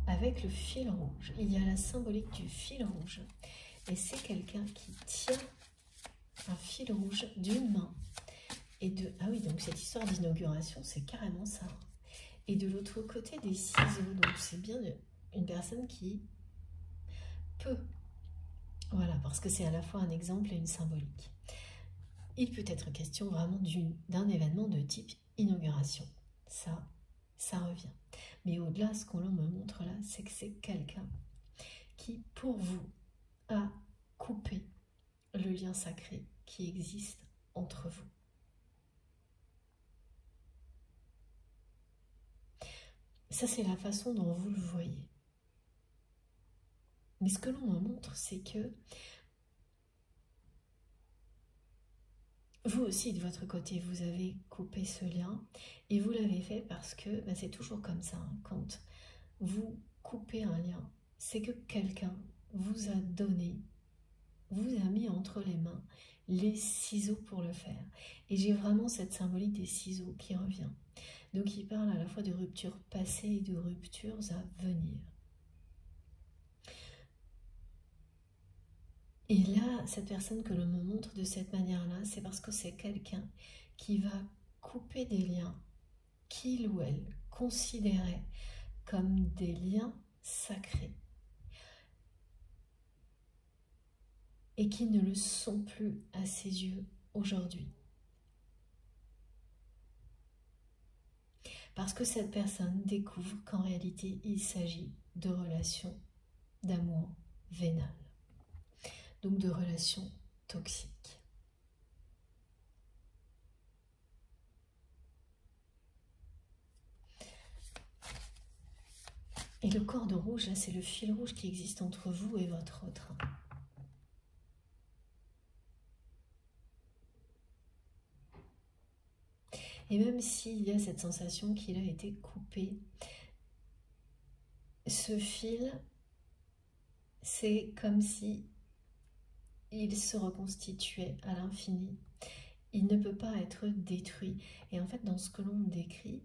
avec le fil rouge. Il y a la symbolique du fil rouge. Et c'est quelqu'un qui tient un fil rouge d'une main. Et de... Ah oui, donc cette histoire d'inauguration, c'est carrément ça. Et de l'autre côté, des ciseaux. Donc c'est bien une personne qui peut. Voilà, parce que c'est à la fois un exemple et une symbolique. Il peut être question vraiment d'un événement de type inauguration. Ça revient. Mais au-delà, ce qu'on me montre là, c'est que c'est quelqu'un qui, pour vous, a coupé le lien sacré qui existe entre vous. Ça, c'est la façon dont vous le voyez. Mais ce que l'on me montre, c'est que vous aussi, de votre côté, vous avez coupé ce lien et vous l'avez fait parce que c'est toujours comme ça. Hein, quand vous coupez un lien, c'est que quelqu'un vous a donné, vous a mis entre les mains les ciseaux pour le faire. Et j'ai vraiment cette symbolique des ciseaux qui revient. Donc il parle à la fois de ruptures passées et de ruptures à venir. Et là, cette personne que l'on me montre de cette manière-là, c'est parce que c'est quelqu'un qui va couper des liens qu'il ou elle considérait comme des liens sacrés et qui ne le sont plus à ses yeux aujourd'hui. Parce que cette personne découvre qu'en réalité, il s'agit de relations d'amour vénal. Donc de relations toxiques. Et le cordon rouge, là, c'est le fil rouge qui existe entre vous et votre autre. Et même s'il y a cette sensation qu'il a été coupé, ce fil, c'est comme si il se reconstituait à l'infini. Il ne peut pas être détruit. Et en fait, dans ce que l'on décrit,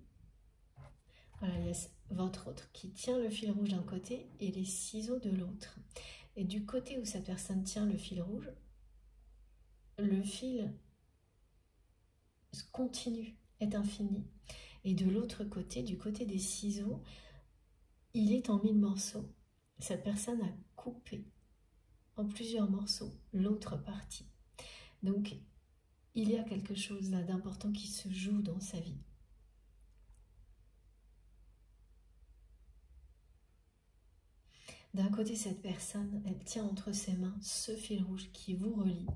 voilà, il y a votre autre qui tient le fil rouge d'un côté et les ciseaux de l'autre. Et du côté où cette personne tient le fil rouge, le fil continue, est infini. Et de l'autre côté, du côté des ciseaux, il est en 1000 morceaux. Cette personne a coupé en plusieurs morceaux l'autre partie. Donc, il y a quelque chose là d'important qui se joue dans sa vie. D'un côté, cette personne, elle tient entre ses mains ce fil rouge qui vous relie,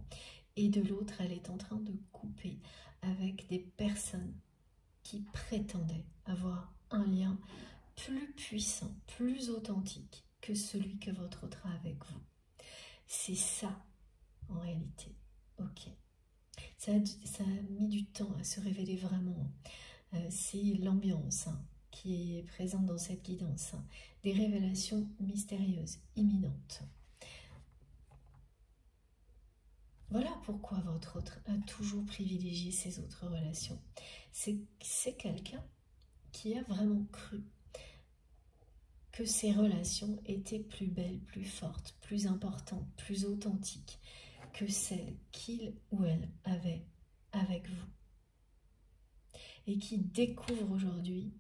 et de l'autre, elle est en train de couper avec des personnes qui prétendaient avoir un lien plus puissant, plus authentique que celui que votre autre a avec vous. C'est ça, en réalité. Ok. Ça a mis du temps à se révéler vraiment. C'est l'ambiance qui est présente dans cette guidance. Des révélations mystérieuses, imminentes. Voilà pourquoi votre autre a toujours privilégié ces autres relations. C'est quelqu'un qui a vraiment cru que ces relations étaient plus belles, plus fortes, plus importantes, plus authentiques que celles qu'il ou elle avait avec vous. Et qui découvre aujourd'hui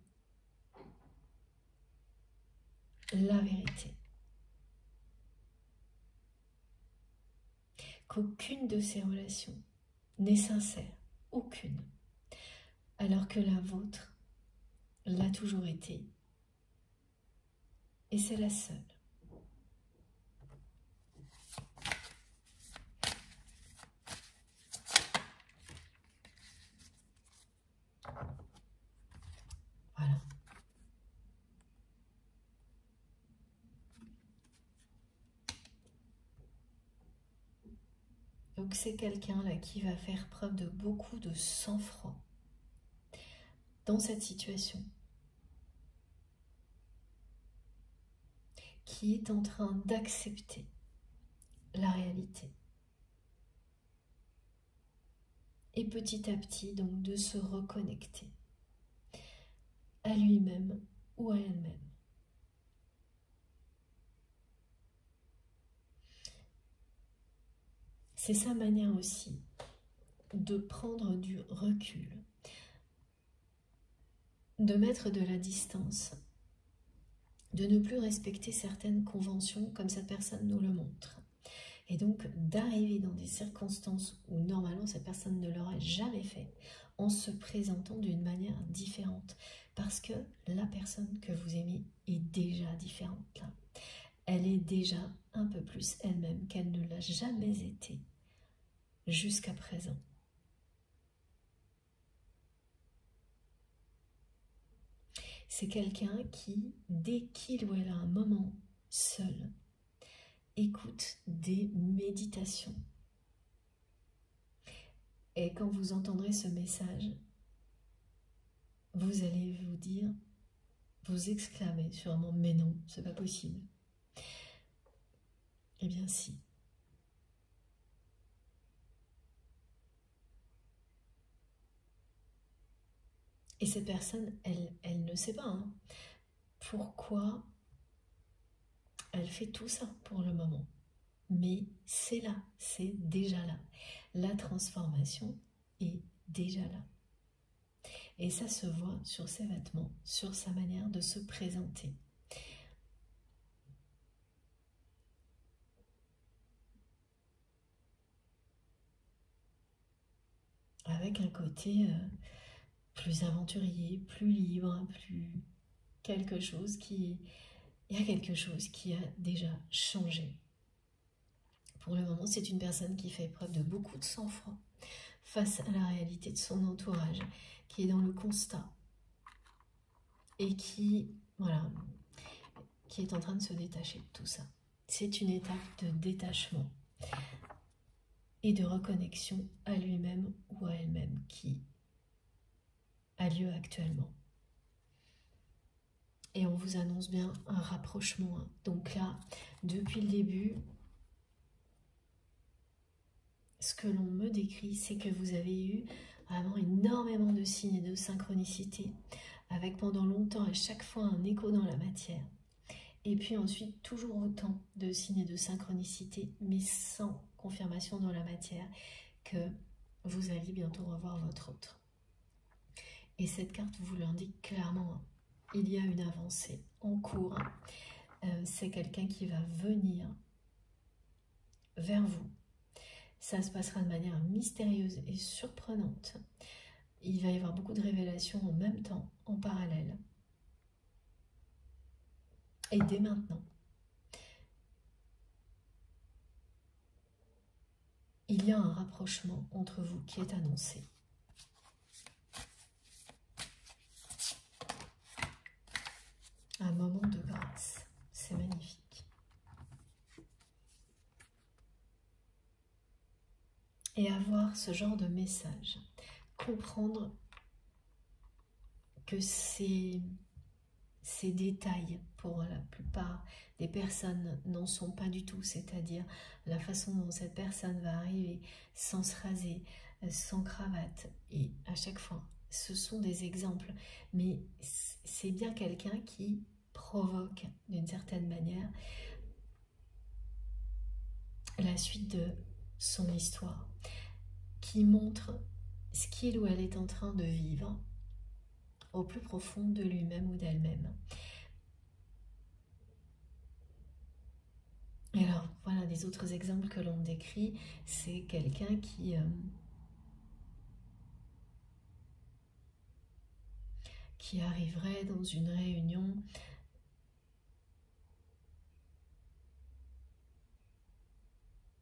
la vérité. Qu'aucune de ces relations n'est sincère, aucune, alors que la vôtre l'a toujours été, et c'est la seule. Voilà. Donc c'est quelqu'un là qui va faire preuve de beaucoup de sang-froid dans cette situation, qui est en train d'accepter la réalité. Et petit à petit, donc, de se reconnecter à lui-même ou à elle-même. C'est sa manière aussi de prendre du recul, de mettre de la distance, de ne plus respecter certaines conventions comme cette personne nous le montre. Et donc d'arriver dans des circonstances où normalement cette personne ne l'aurait jamais fait, en se présentant d'une manière différente. Parce que la personne que vous aimez est déjà différente là. Elle est déjà un peu plus elle-même qu'elle ne l'a jamais été jusqu'à présent. C'est quelqu'un qui, dès qu'il ou elle a un moment seul, écoute des méditations. Et quand vous entendrez ce message, vous allez vous dire, vous exclamez sûrement, mais non, c'est pas possible. Eh bien si. Et cette personne, elle ne sait pas pourquoi elle fait tout ça pour le moment. Mais c'est là, c'est déjà là. La transformation est déjà là. Et ça se voit sur ses vêtements, sur sa manière de se présenter. Avec un côté plus aventurier, plus libre, plus quelque chose qui... Il y a quelque chose qui a déjà changé. Pour le moment, c'est une personne qui fait preuve de beaucoup de sang-froid face à la réalité de son entourage, qui est dans le constat et qui, voilà, qui est en train de se détacher de tout ça. C'est une étape de détachement et de reconnexion à lui-même ou à elle-même qui a lieu actuellement. Et on vous annonce bien un rapprochement. Donc là, depuis le début, ce que l'on me décrit, c'est que vous avez eu vraiment énormément de signes de synchronicité, avec pendant longtemps à chaque fois un écho dans la matière. Et puis ensuite, toujours autant de signes de synchronicité, mais sans confirmation dans la matière, que vous allez bientôt revoir votre autre. Et cette carte vous l'indique clairement, il y a une avancée en cours. C'est quelqu'un qui va venir vers vous. Ça se passera de manière mystérieuse et surprenante. Il va y avoir beaucoup de révélations en même temps, en parallèle. Et dès maintenant, il y a un rapprochement entre vous qui est annoncé. Un moment de grâce, c'est magnifique. Et avoir ce genre de message, comprendre que ces détails, pour la plupart des personnes, n'en sont pas du tout, c'est-à-dire la façon dont cette personne va arriver sans se raser, sans cravate, et à chaque fois, ce sont des exemples, mais c'est bien quelqu'un qui provoque d'une certaine manière la suite de son histoire, qui montre ce qu'il ou elle est en train de vivre au plus profond de lui-même ou d'elle-même. Et alors, voilà, des autres exemples que l'on décrit, c'est quelqu'un qui arriverait dans une réunion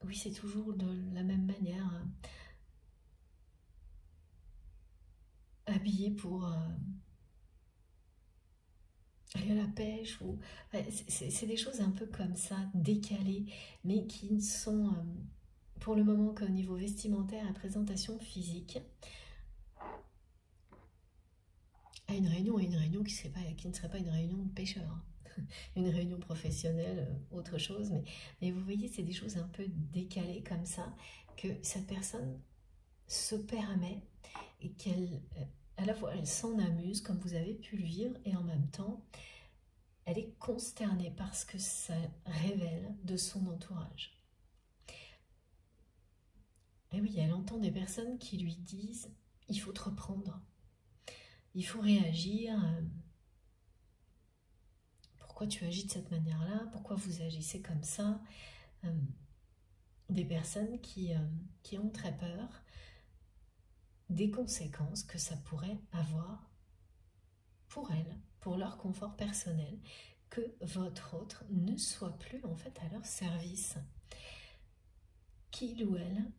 oui, c'est toujours de la même manière, habillé pour aller à la pêche, ou c'est des choses un peu comme ça, décalées, mais qui ne sont pour le moment qu'au niveau vestimentaire et présentation physique, à une réunion qui ne serait pas une réunion de pêcheurs. une réunion professionnelle, autre chose, mais vous voyez, c'est des choses un peu décalées comme ça, que cette personne se permet et qu'elle, à la fois, elle s'en amuse, comme vous avez pu le vivre, et en même temps, elle est consternée parce que ça révèle de son entourage. Et oui, elle entend des personnes qui lui disent « il faut te reprendre, il faut réagir, pourquoi tu agis de cette manière-là, pourquoi vous agissez comme ça ?» Des personnes qui ont très peur des conséquences que ça pourrait avoir pour elles, pour leur confort personnel, que votre autre ne soit plus en fait à leur service, qu'il ou elle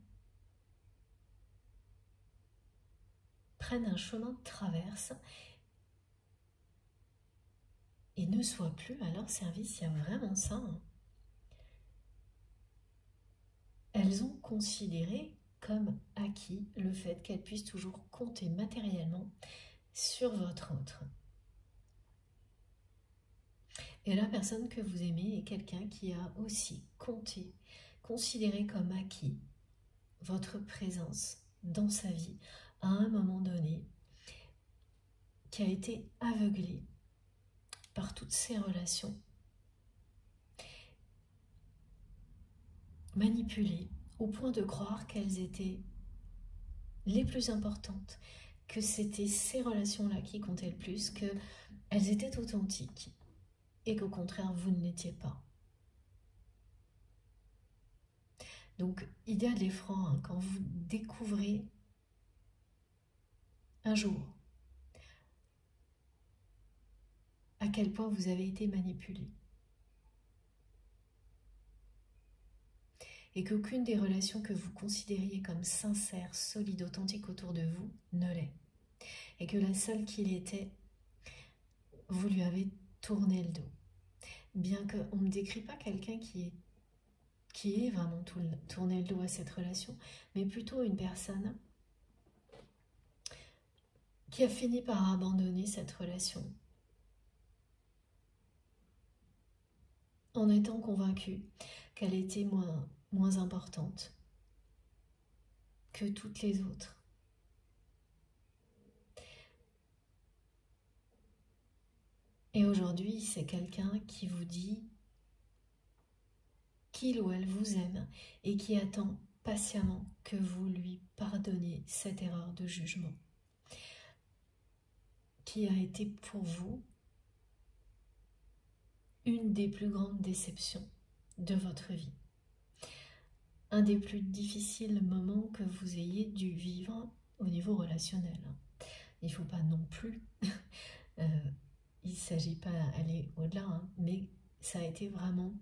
prenne un chemin de traverse et ne soit plus à leur service. Il y a vraiment ça. Elles ont considéré comme acquis le fait qu'elles puissent toujours compter matériellement sur votre autre. Et la personne que vous aimez est quelqu'un qui a aussi considéré comme acquis votre présence dans sa vie à un moment donné, qui a été aveuglé par toutes ces relations, manipulé au point de croire qu'elles étaient les plus importantes, que c'était ces relations-là qui comptaient le plus, qu'elles étaient authentiques et qu'au contraire, vous ne l'étiez pas. Donc, idéal les francs, hein, quand vous découvrez un jour à quel point vous avez été manipulé et qu'aucune des relations que vous considériez comme sincères, solides, authentiques autour de vous ne l'est, et que la seule qu'il était, vous lui avez tourné le dos. Bien qu'on ne me décrit pas quelqu'un qui est vraiment tourné le dos à cette relation, mais plutôt une personne qui a fini par abandonner cette relation en étant convaincue qu'elle était moins importante que toutes les autres. Et aujourd'hui, c'est quelqu'un qui vous dit qu'il ou elle vous aime et qui attend patiemment que vous lui pardonniez cette erreur de jugement qui a été pour vous une des plus grandes déceptions de votre vie. Un des plus difficiles moments que vous ayez dû vivre au niveau relationnel. Il ne faut pas non plus, il ne s'agit pas d'aller au-delà, hein, mais ça a été vraiment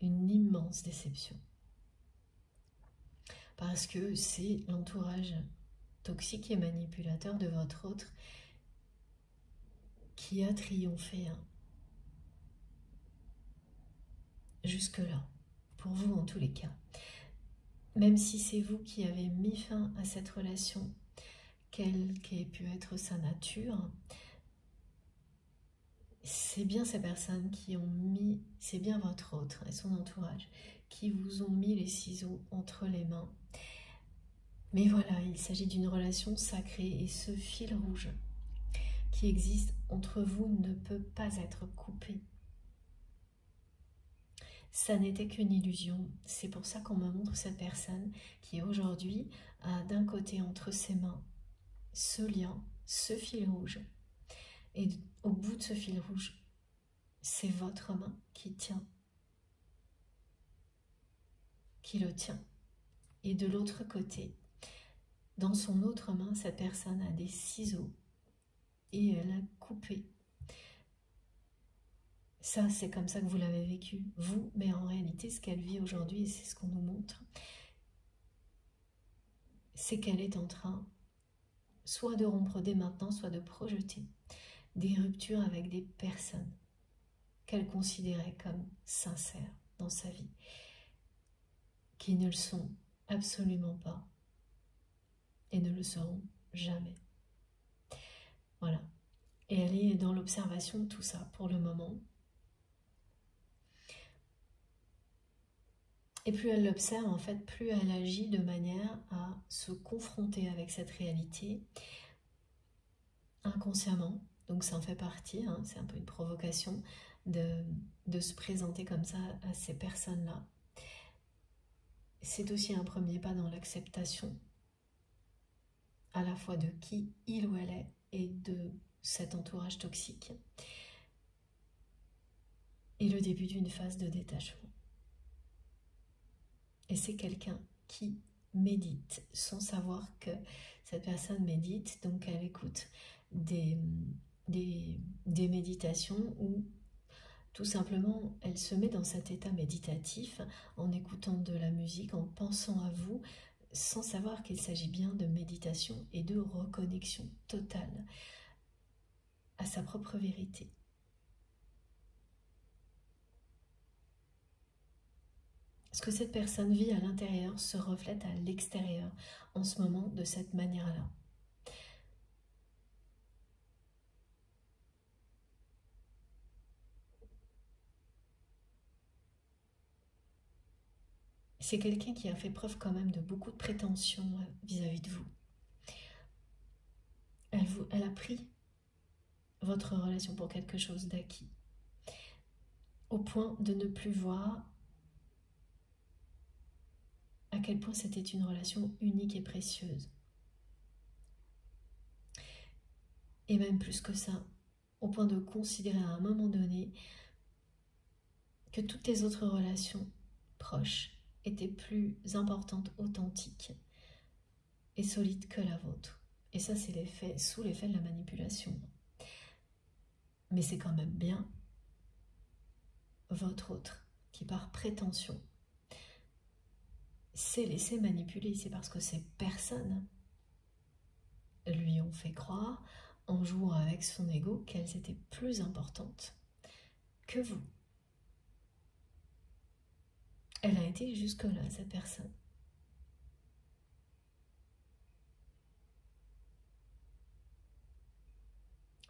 une immense déception. Parce que c'est l'entourage toxique et manipulateur de votre autre qui a triomphé jusque-là, pour vous en tous les cas. Même si c'est vous qui avez mis fin à cette relation, quelle qu'ait pu être sa nature, c'est bien ces personnes qui ont mis, c'est bien votre autre et son entourage qui vous ont mis les ciseaux entre les mains. Mais voilà, il s'agit d'une relation sacrée et ce fil rouge qui existe entre vous ne peut pas être coupé. Ça n'était qu'une illusion. C'est pour ça qu'on me montre cette personne qui aujourd'hui a d'un côté entre ses mains ce lien, ce fil rouge. Et au bout de ce fil rouge, c'est votre main qui le tient. Et de l'autre côté, dans son autre main, cette personne a des ciseaux et elle a coupé. Ça, c'est comme ça que vous l'avez vécu, vous, mais en réalité, ce qu'elle vit aujourd'hui, et c'est ce qu'on nous montre, c'est qu'elle est en train soit de rompre dès maintenant, soit de projeter des ruptures avec des personnes qu'elle considérait comme sincères dans sa vie, qui ne le sont absolument pas et ne le seront jamais. Voilà. Et elle est dans l'observation de tout ça pour le moment. Et plus elle l'observe, en fait, plus elle agit de manière à se confronter avec cette réalité inconsciemment. Donc ça en fait partie, hein, c'est un peu une provocation de se présenter comme ça à ces personnes-là. C'est aussi un premier pas dans l'acceptation, à la fois de qui il ou elle est et de cet entourage toxique. Et le début d'une phase de détachement. Et c'est quelqu'un qui médite sans savoir que cette personne médite, donc elle écoute des méditations où tout simplement elle se met dans cet état méditatif en écoutant de la musique, en pensant à vous, sans savoir qu'il s'agit bien de méditation et de reconnexion totale à sa propre vérité. Ce que cette personne vit à l'intérieur se reflète à l'extérieur en ce moment de cette manière-là. C'est quelqu'un qui a fait preuve quand même de beaucoup de prétentions vis-à-vis de vous. Elle a pris votre relation pour quelque chose d'acquis, au point de ne plus voir à quel point c'était une relation unique et précieuse. Et même plus que ça, au point de considérer à un moment donné que toutes les autres relations proches étaient plus importantes, authentiques et solides que la vôtre. Et ça, c'est sous l'effet de la manipulation. Mais c'est quand même bien votre autre qui, par prétention, s'est laissé manipuler. C'est parce que ces personnes lui ont fait croire, en jouant avec son ego, qu'elles étaient plus importantes que vous. Elle a été jusque-là, cette personne.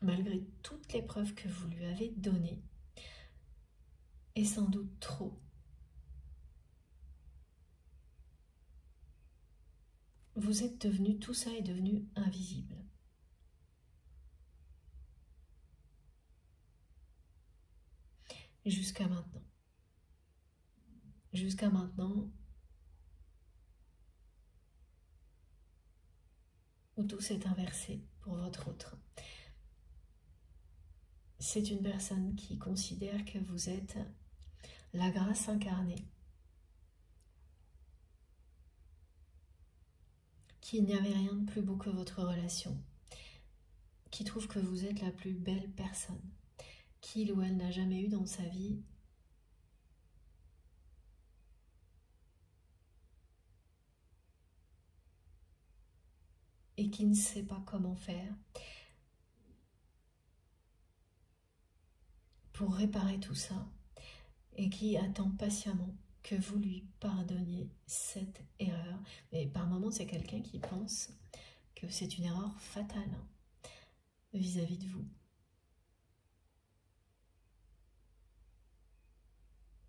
Malgré toutes les preuves que vous lui avez données, et sans doute trop, vous êtes devenu, tout ça est devenu invisible. Jusqu'à maintenant. Jusqu'à maintenant, où tout s'est inversé pour votre autre. C'est une personne qui considère que vous êtes la grâce incarnée, qu'il n'y avait rien de plus beau que votre relation, qui trouve que vous êtes la plus belle personne qu'il ou elle n'a jamais eu dans sa vie, et qui ne sait pas comment faire pour réparer tout ça, et qui attend patiemment que vous lui pardonniez cette erreur. Mais par moments, c'est quelqu'un qui pense que c'est une erreur fatale vis-à-vis de vous.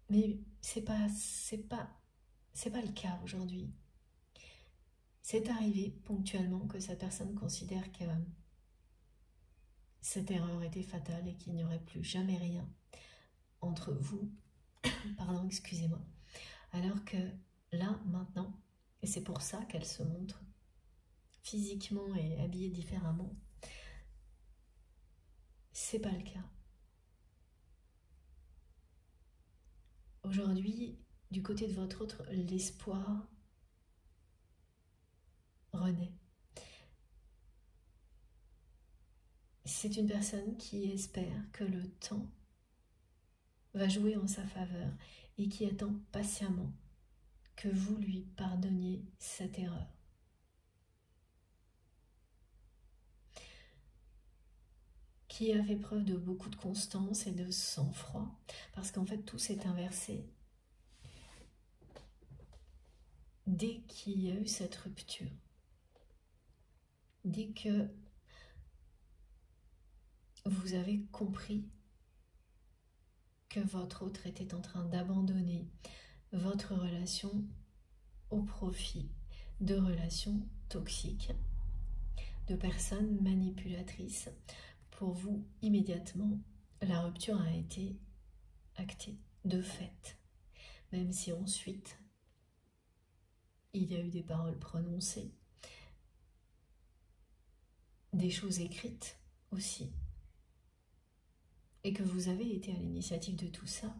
Mais c'est pas le cas aujourd'hui. C'est arrivé ponctuellement que cette personne considère que cette erreur était fatale et qu'il n'y aurait plus jamais rien entre vous, pardon, excusez-moi. Alors que là, maintenant, et c'est pour ça qu'elle se montre physiquement et habillée différemment, c'est pas le cas. Aujourd'hui, du côté de votre autre, l'espoir renaît. C'est une personne qui espère que le temps va jouer en sa faveur et qui attend patiemment que vous lui pardonniez cette erreur. Qui a fait preuve de beaucoup de constance et de sang-froid, parce qu'en fait tout s'est inversé dès qu'il y a eu cette rupture. Dès que vous avez compris que votre autre était en train d'abandonner votre relation au profit de relations toxiques, de personnes manipulatrices. Pour vous, immédiatement, la rupture a été actée, de fait. Même si ensuite, il y a eu des paroles prononcées, des choses écrites aussi, et que vous avez été à l'initiative de tout ça,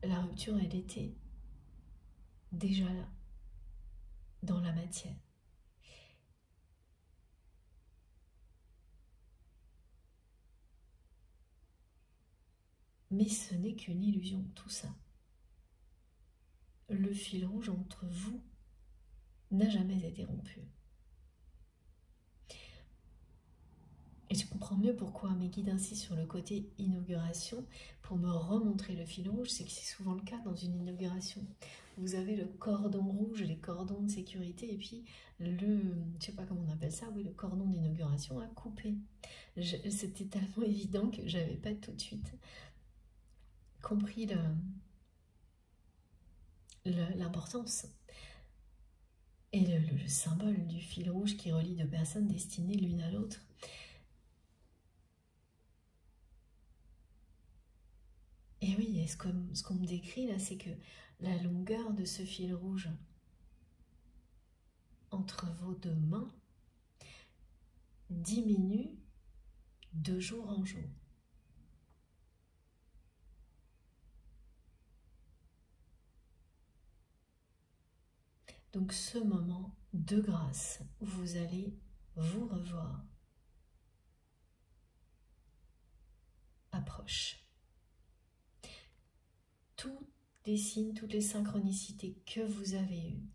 la rupture, elle était déjà là, dans la matière. Mais ce n'est qu'une illusion, tout ça. Le fil rouge entre vous n'a jamais été rompu. Et je comprends mieux pourquoi mes guides insistent sur le côté inauguration pour me remontrer le fil rouge. C'est que c'est souvent le cas dans une inauguration. Vous avez le cordon rouge, les cordons de sécurité, et puis je sais pas comment on appelle ça, oui, le cordon d'inauguration à couper. C'était tellement évident que j'avais pas tout de suite compris l'importance. Et le symbole du fil rouge qui relie deux personnes destinées l'une à l'autre. Et oui, et ce qu'on me décrit là, c'est que la longueur de ce fil rouge entre vos deux mains diminue de jour en jour. Donc ce moment de grâce où vous allez vous revoir approche. Tous les signes, toutes les synchronicités que vous avez eues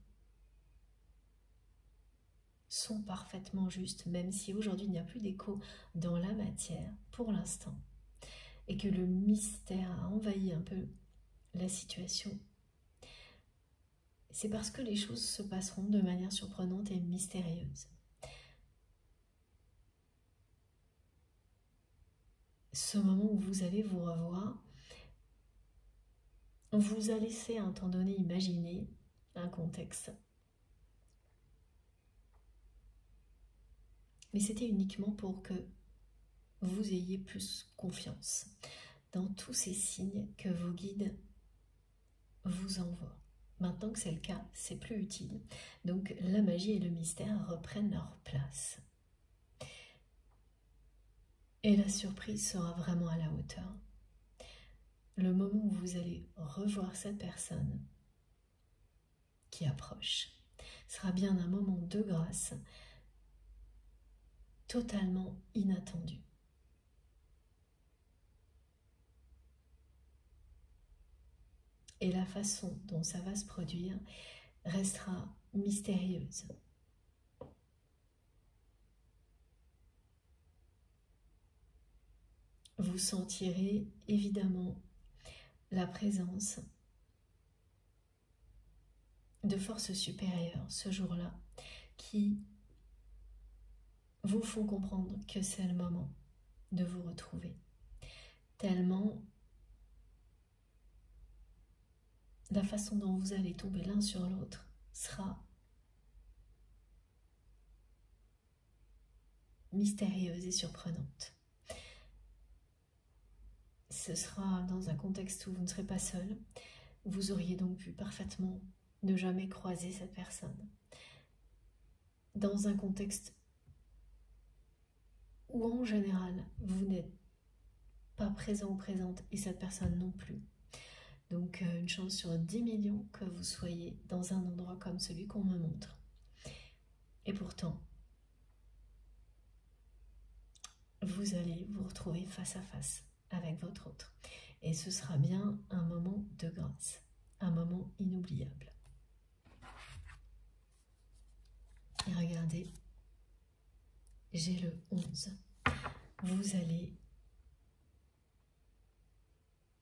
sont parfaitement justes, même si aujourd'hui il n'y a plus d'écho dans la matière pour l'instant, et que le mystère a envahi un peu la situation. C'est parce que les choses se passeront de manière surprenante et mystérieuse. Ce moment où vous allez vous revoir, on vous a laissé à un temps donné imaginer un contexte. Mais c'était uniquement pour que vous ayez plus confiance dans tous ces signes que vos guides vous envoient. Maintenant que c'est le cas, c'est plus utile. Donc la magie et le mystère reprennent leur place. Et la surprise sera vraiment à la hauteur. Le moment où vous allez revoir cette personne qui approche sera bien un moment de grâce totalement inattendu. Et la façon dont ça va se produire restera mystérieuse. Vous sentirez évidemment la présence de forces supérieures ce jour-là qui vous font comprendre que c'est le moment de vous retrouver. Tellement la façon dont vous allez tomber l'un sur l'autre sera mystérieuse et surprenante. Ce sera dans un contexte où vous ne serez pas seul. Vous auriez donc pu parfaitement ne jamais croiser cette personne. Dans un contexte où en général vous n'êtes pas présent ou présente et cette personne non plus. Donc une chance sur 10 millions que vous soyez dans un endroit comme celui qu'on me montre. Et pourtant, vous allez vous retrouver face à face avec votre autre. Et ce sera bien un moment de grâce, un moment inoubliable. Et regardez, j'ai le 11. Vous allez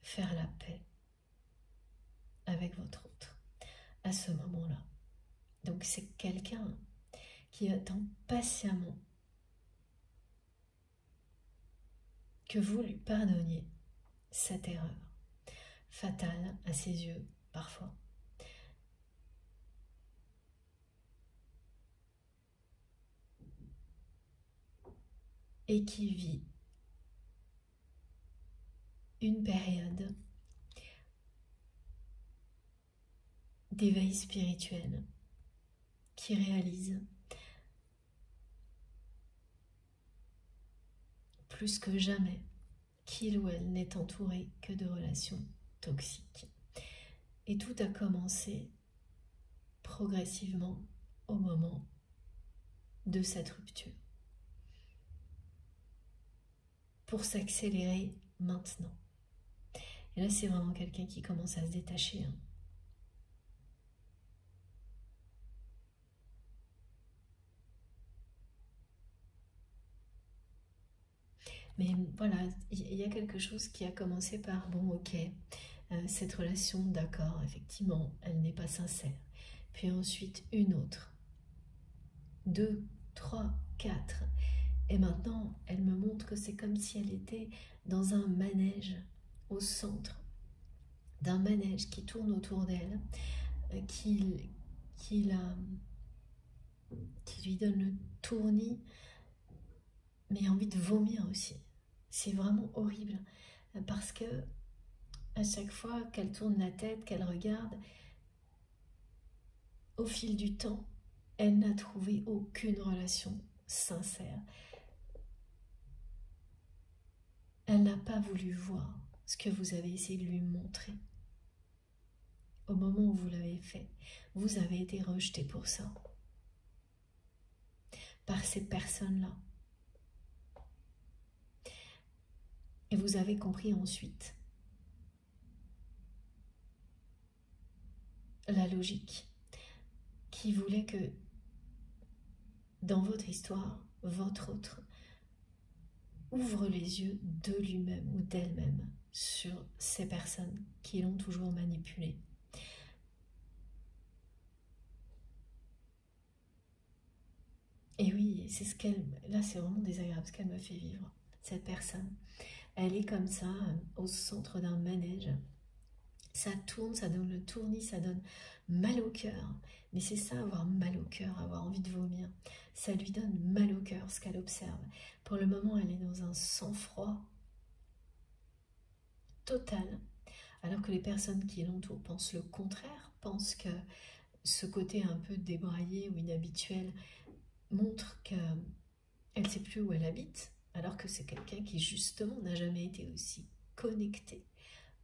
faire la paix avec votre autre à ce moment-là. Donc c'est quelqu'un qui attend patiemment que vous lui pardonniez cette erreur fatale à ses yeux parfois, et qui vit une période d'éveil spirituel, qui réalise plus que jamais qu'il ou elle n'est entouré que de relations toxiques. Et tout a commencé progressivement au moment de cette rupture, pour s'accélérer maintenant. Et là, c'est vraiment quelqu'un qui commence à se détacher. Mais voilà, il y a quelque chose qui a commencé par, bon, ok, cette relation, d'accord, effectivement, elle n'est pas sincère. Puis ensuite, une autre, 2, 3, 4. Et maintenant, elle me montre que c'est comme si elle était dans un manège, au centre d'un manège qui tourne autour d'elle, qui lui donne le tournis, mais envie de vomir aussi. C'est vraiment horrible, parce que à chaque fois qu'elle tourne la tête, qu'elle regarde, au fil du temps, elle n'a trouvé aucune relation sincère. Elle n'a pas voulu voir ce que vous avez essayé de lui montrer. Au moment où vous l'avez fait, vous avez été rejeté pour ça, par ces personnes-là. Et vous avez compris ensuite la logique qui voulait que dans votre histoire, votre autre ouvre les yeux de lui-même ou d'elle-même sur ces personnes qui l'ont toujours manipulé. Et oui, c'est ce qu'elle... Là, c'est vraiment désagréable ce qu'elle me fait vivre, cette personne. Elle est comme ça, au centre d'un manège. Ça tourne, ça donne le tournis, ça donne mal au cœur. Mais c'est ça, avoir mal au cœur, avoir envie de vomir. Ça lui donne mal au cœur, ce qu'elle observe. Pour le moment, elle est dans un sang-froid total. Alors que les personnes qui l'entourent pensent le contraire, pensent que ce côté un peu débraillé ou inhabituel montre qu'elle ne sait plus où elle habite, alors que c'est quelqu'un qui justement n'a jamais été aussi connecté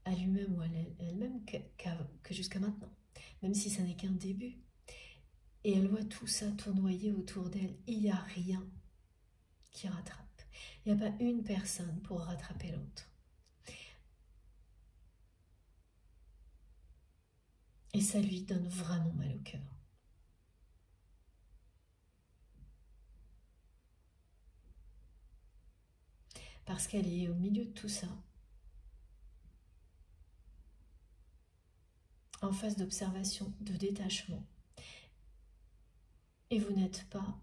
à lui-même ou à elle-même que jusqu'à maintenant, même si ça n'est qu'un début. Et elle voit tout ça tournoyer autour d'elle. Il n'y a rien qui rattrape. Il n'y a pas une personne pour rattraper l'autre. Et ça lui donne vraiment mal au cœur. Parce qu'elle est au milieu de tout ça, en phase d'observation, de détachement. Et vous n'êtes pas,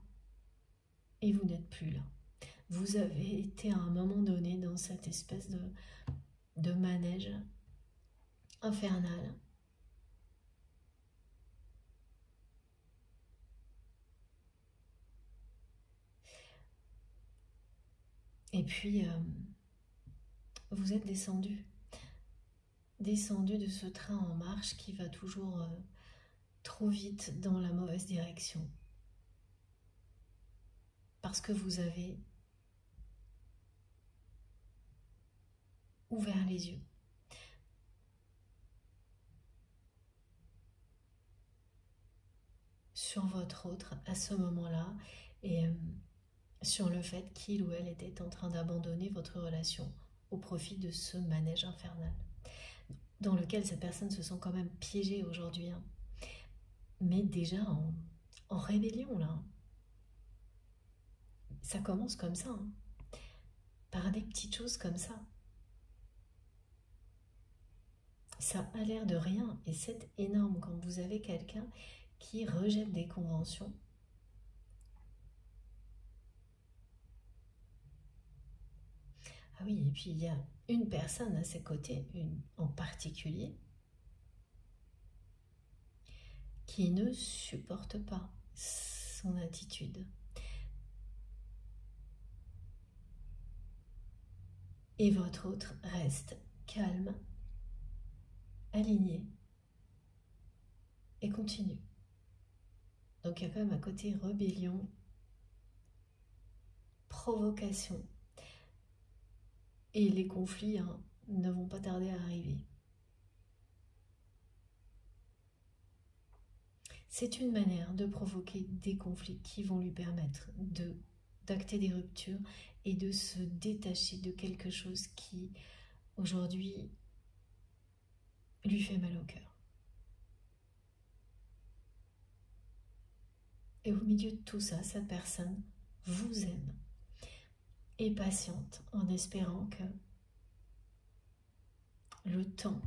et vous n'êtes plus là. Vous avez été à un moment donné dans cette espèce de manège infernal. Et puis, vous êtes descendu de ce train en marche qui va toujours trop vite dans la mauvaise direction. Parce que vous avez ouvert les yeux. Sur votre autre à ce moment-là et sur le fait qu'il ou elle était en train d'abandonner votre relation au profit de ce manège infernal dans lequel cette personne se sent quand même piégée aujourd'hui, hein. Mais déjà en rébellion là. Ça commence comme ça, hein. Par des petites choses comme ça. Ça a l'air de rien et c'est énorme quand vous avez quelqu'un qui rejette des conventions. Ah oui, et puis il y a une personne à ses côtés, une en particulier, qui ne supporte pas son attitude. et votre autre reste calme, aligné et continue. Donc il y a quand même un côté rébellion, provocation. Et les conflits ne vont pas tarder à arriver. C'est une manière de provoquer des conflits qui vont lui permettre d'acter des ruptures et de se détacher de quelque chose qui, aujourd'hui, lui fait mal au cœur. Et au milieu de tout ça, cette personne vous aime et patiente en espérant que le temps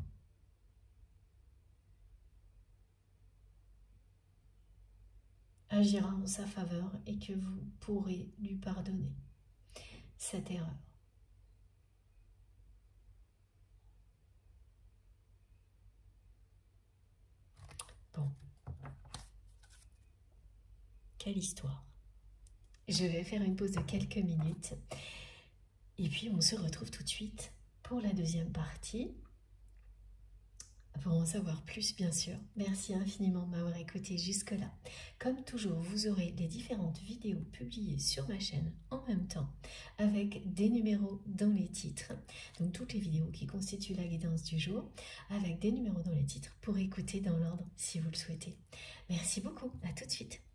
agira en sa faveur et que vous pourrez lui pardonner cette erreur. Bon. Quelle histoire. Je vais faire une pause de quelques minutes et puis on se retrouve tout de suite pour la deuxième partie. Pour en savoir plus, bien sûr, merci infiniment de m'avoir écouté jusque-là. Comme toujours, vous aurez les différentes vidéos publiées sur ma chaîne en même temps, avec des numéros dans les titres. Donc toutes les vidéos qui constituent la guidance du jour, avec des numéros dans les titres pour écouter dans l'ordre si vous le souhaitez. Merci beaucoup, à tout de suite.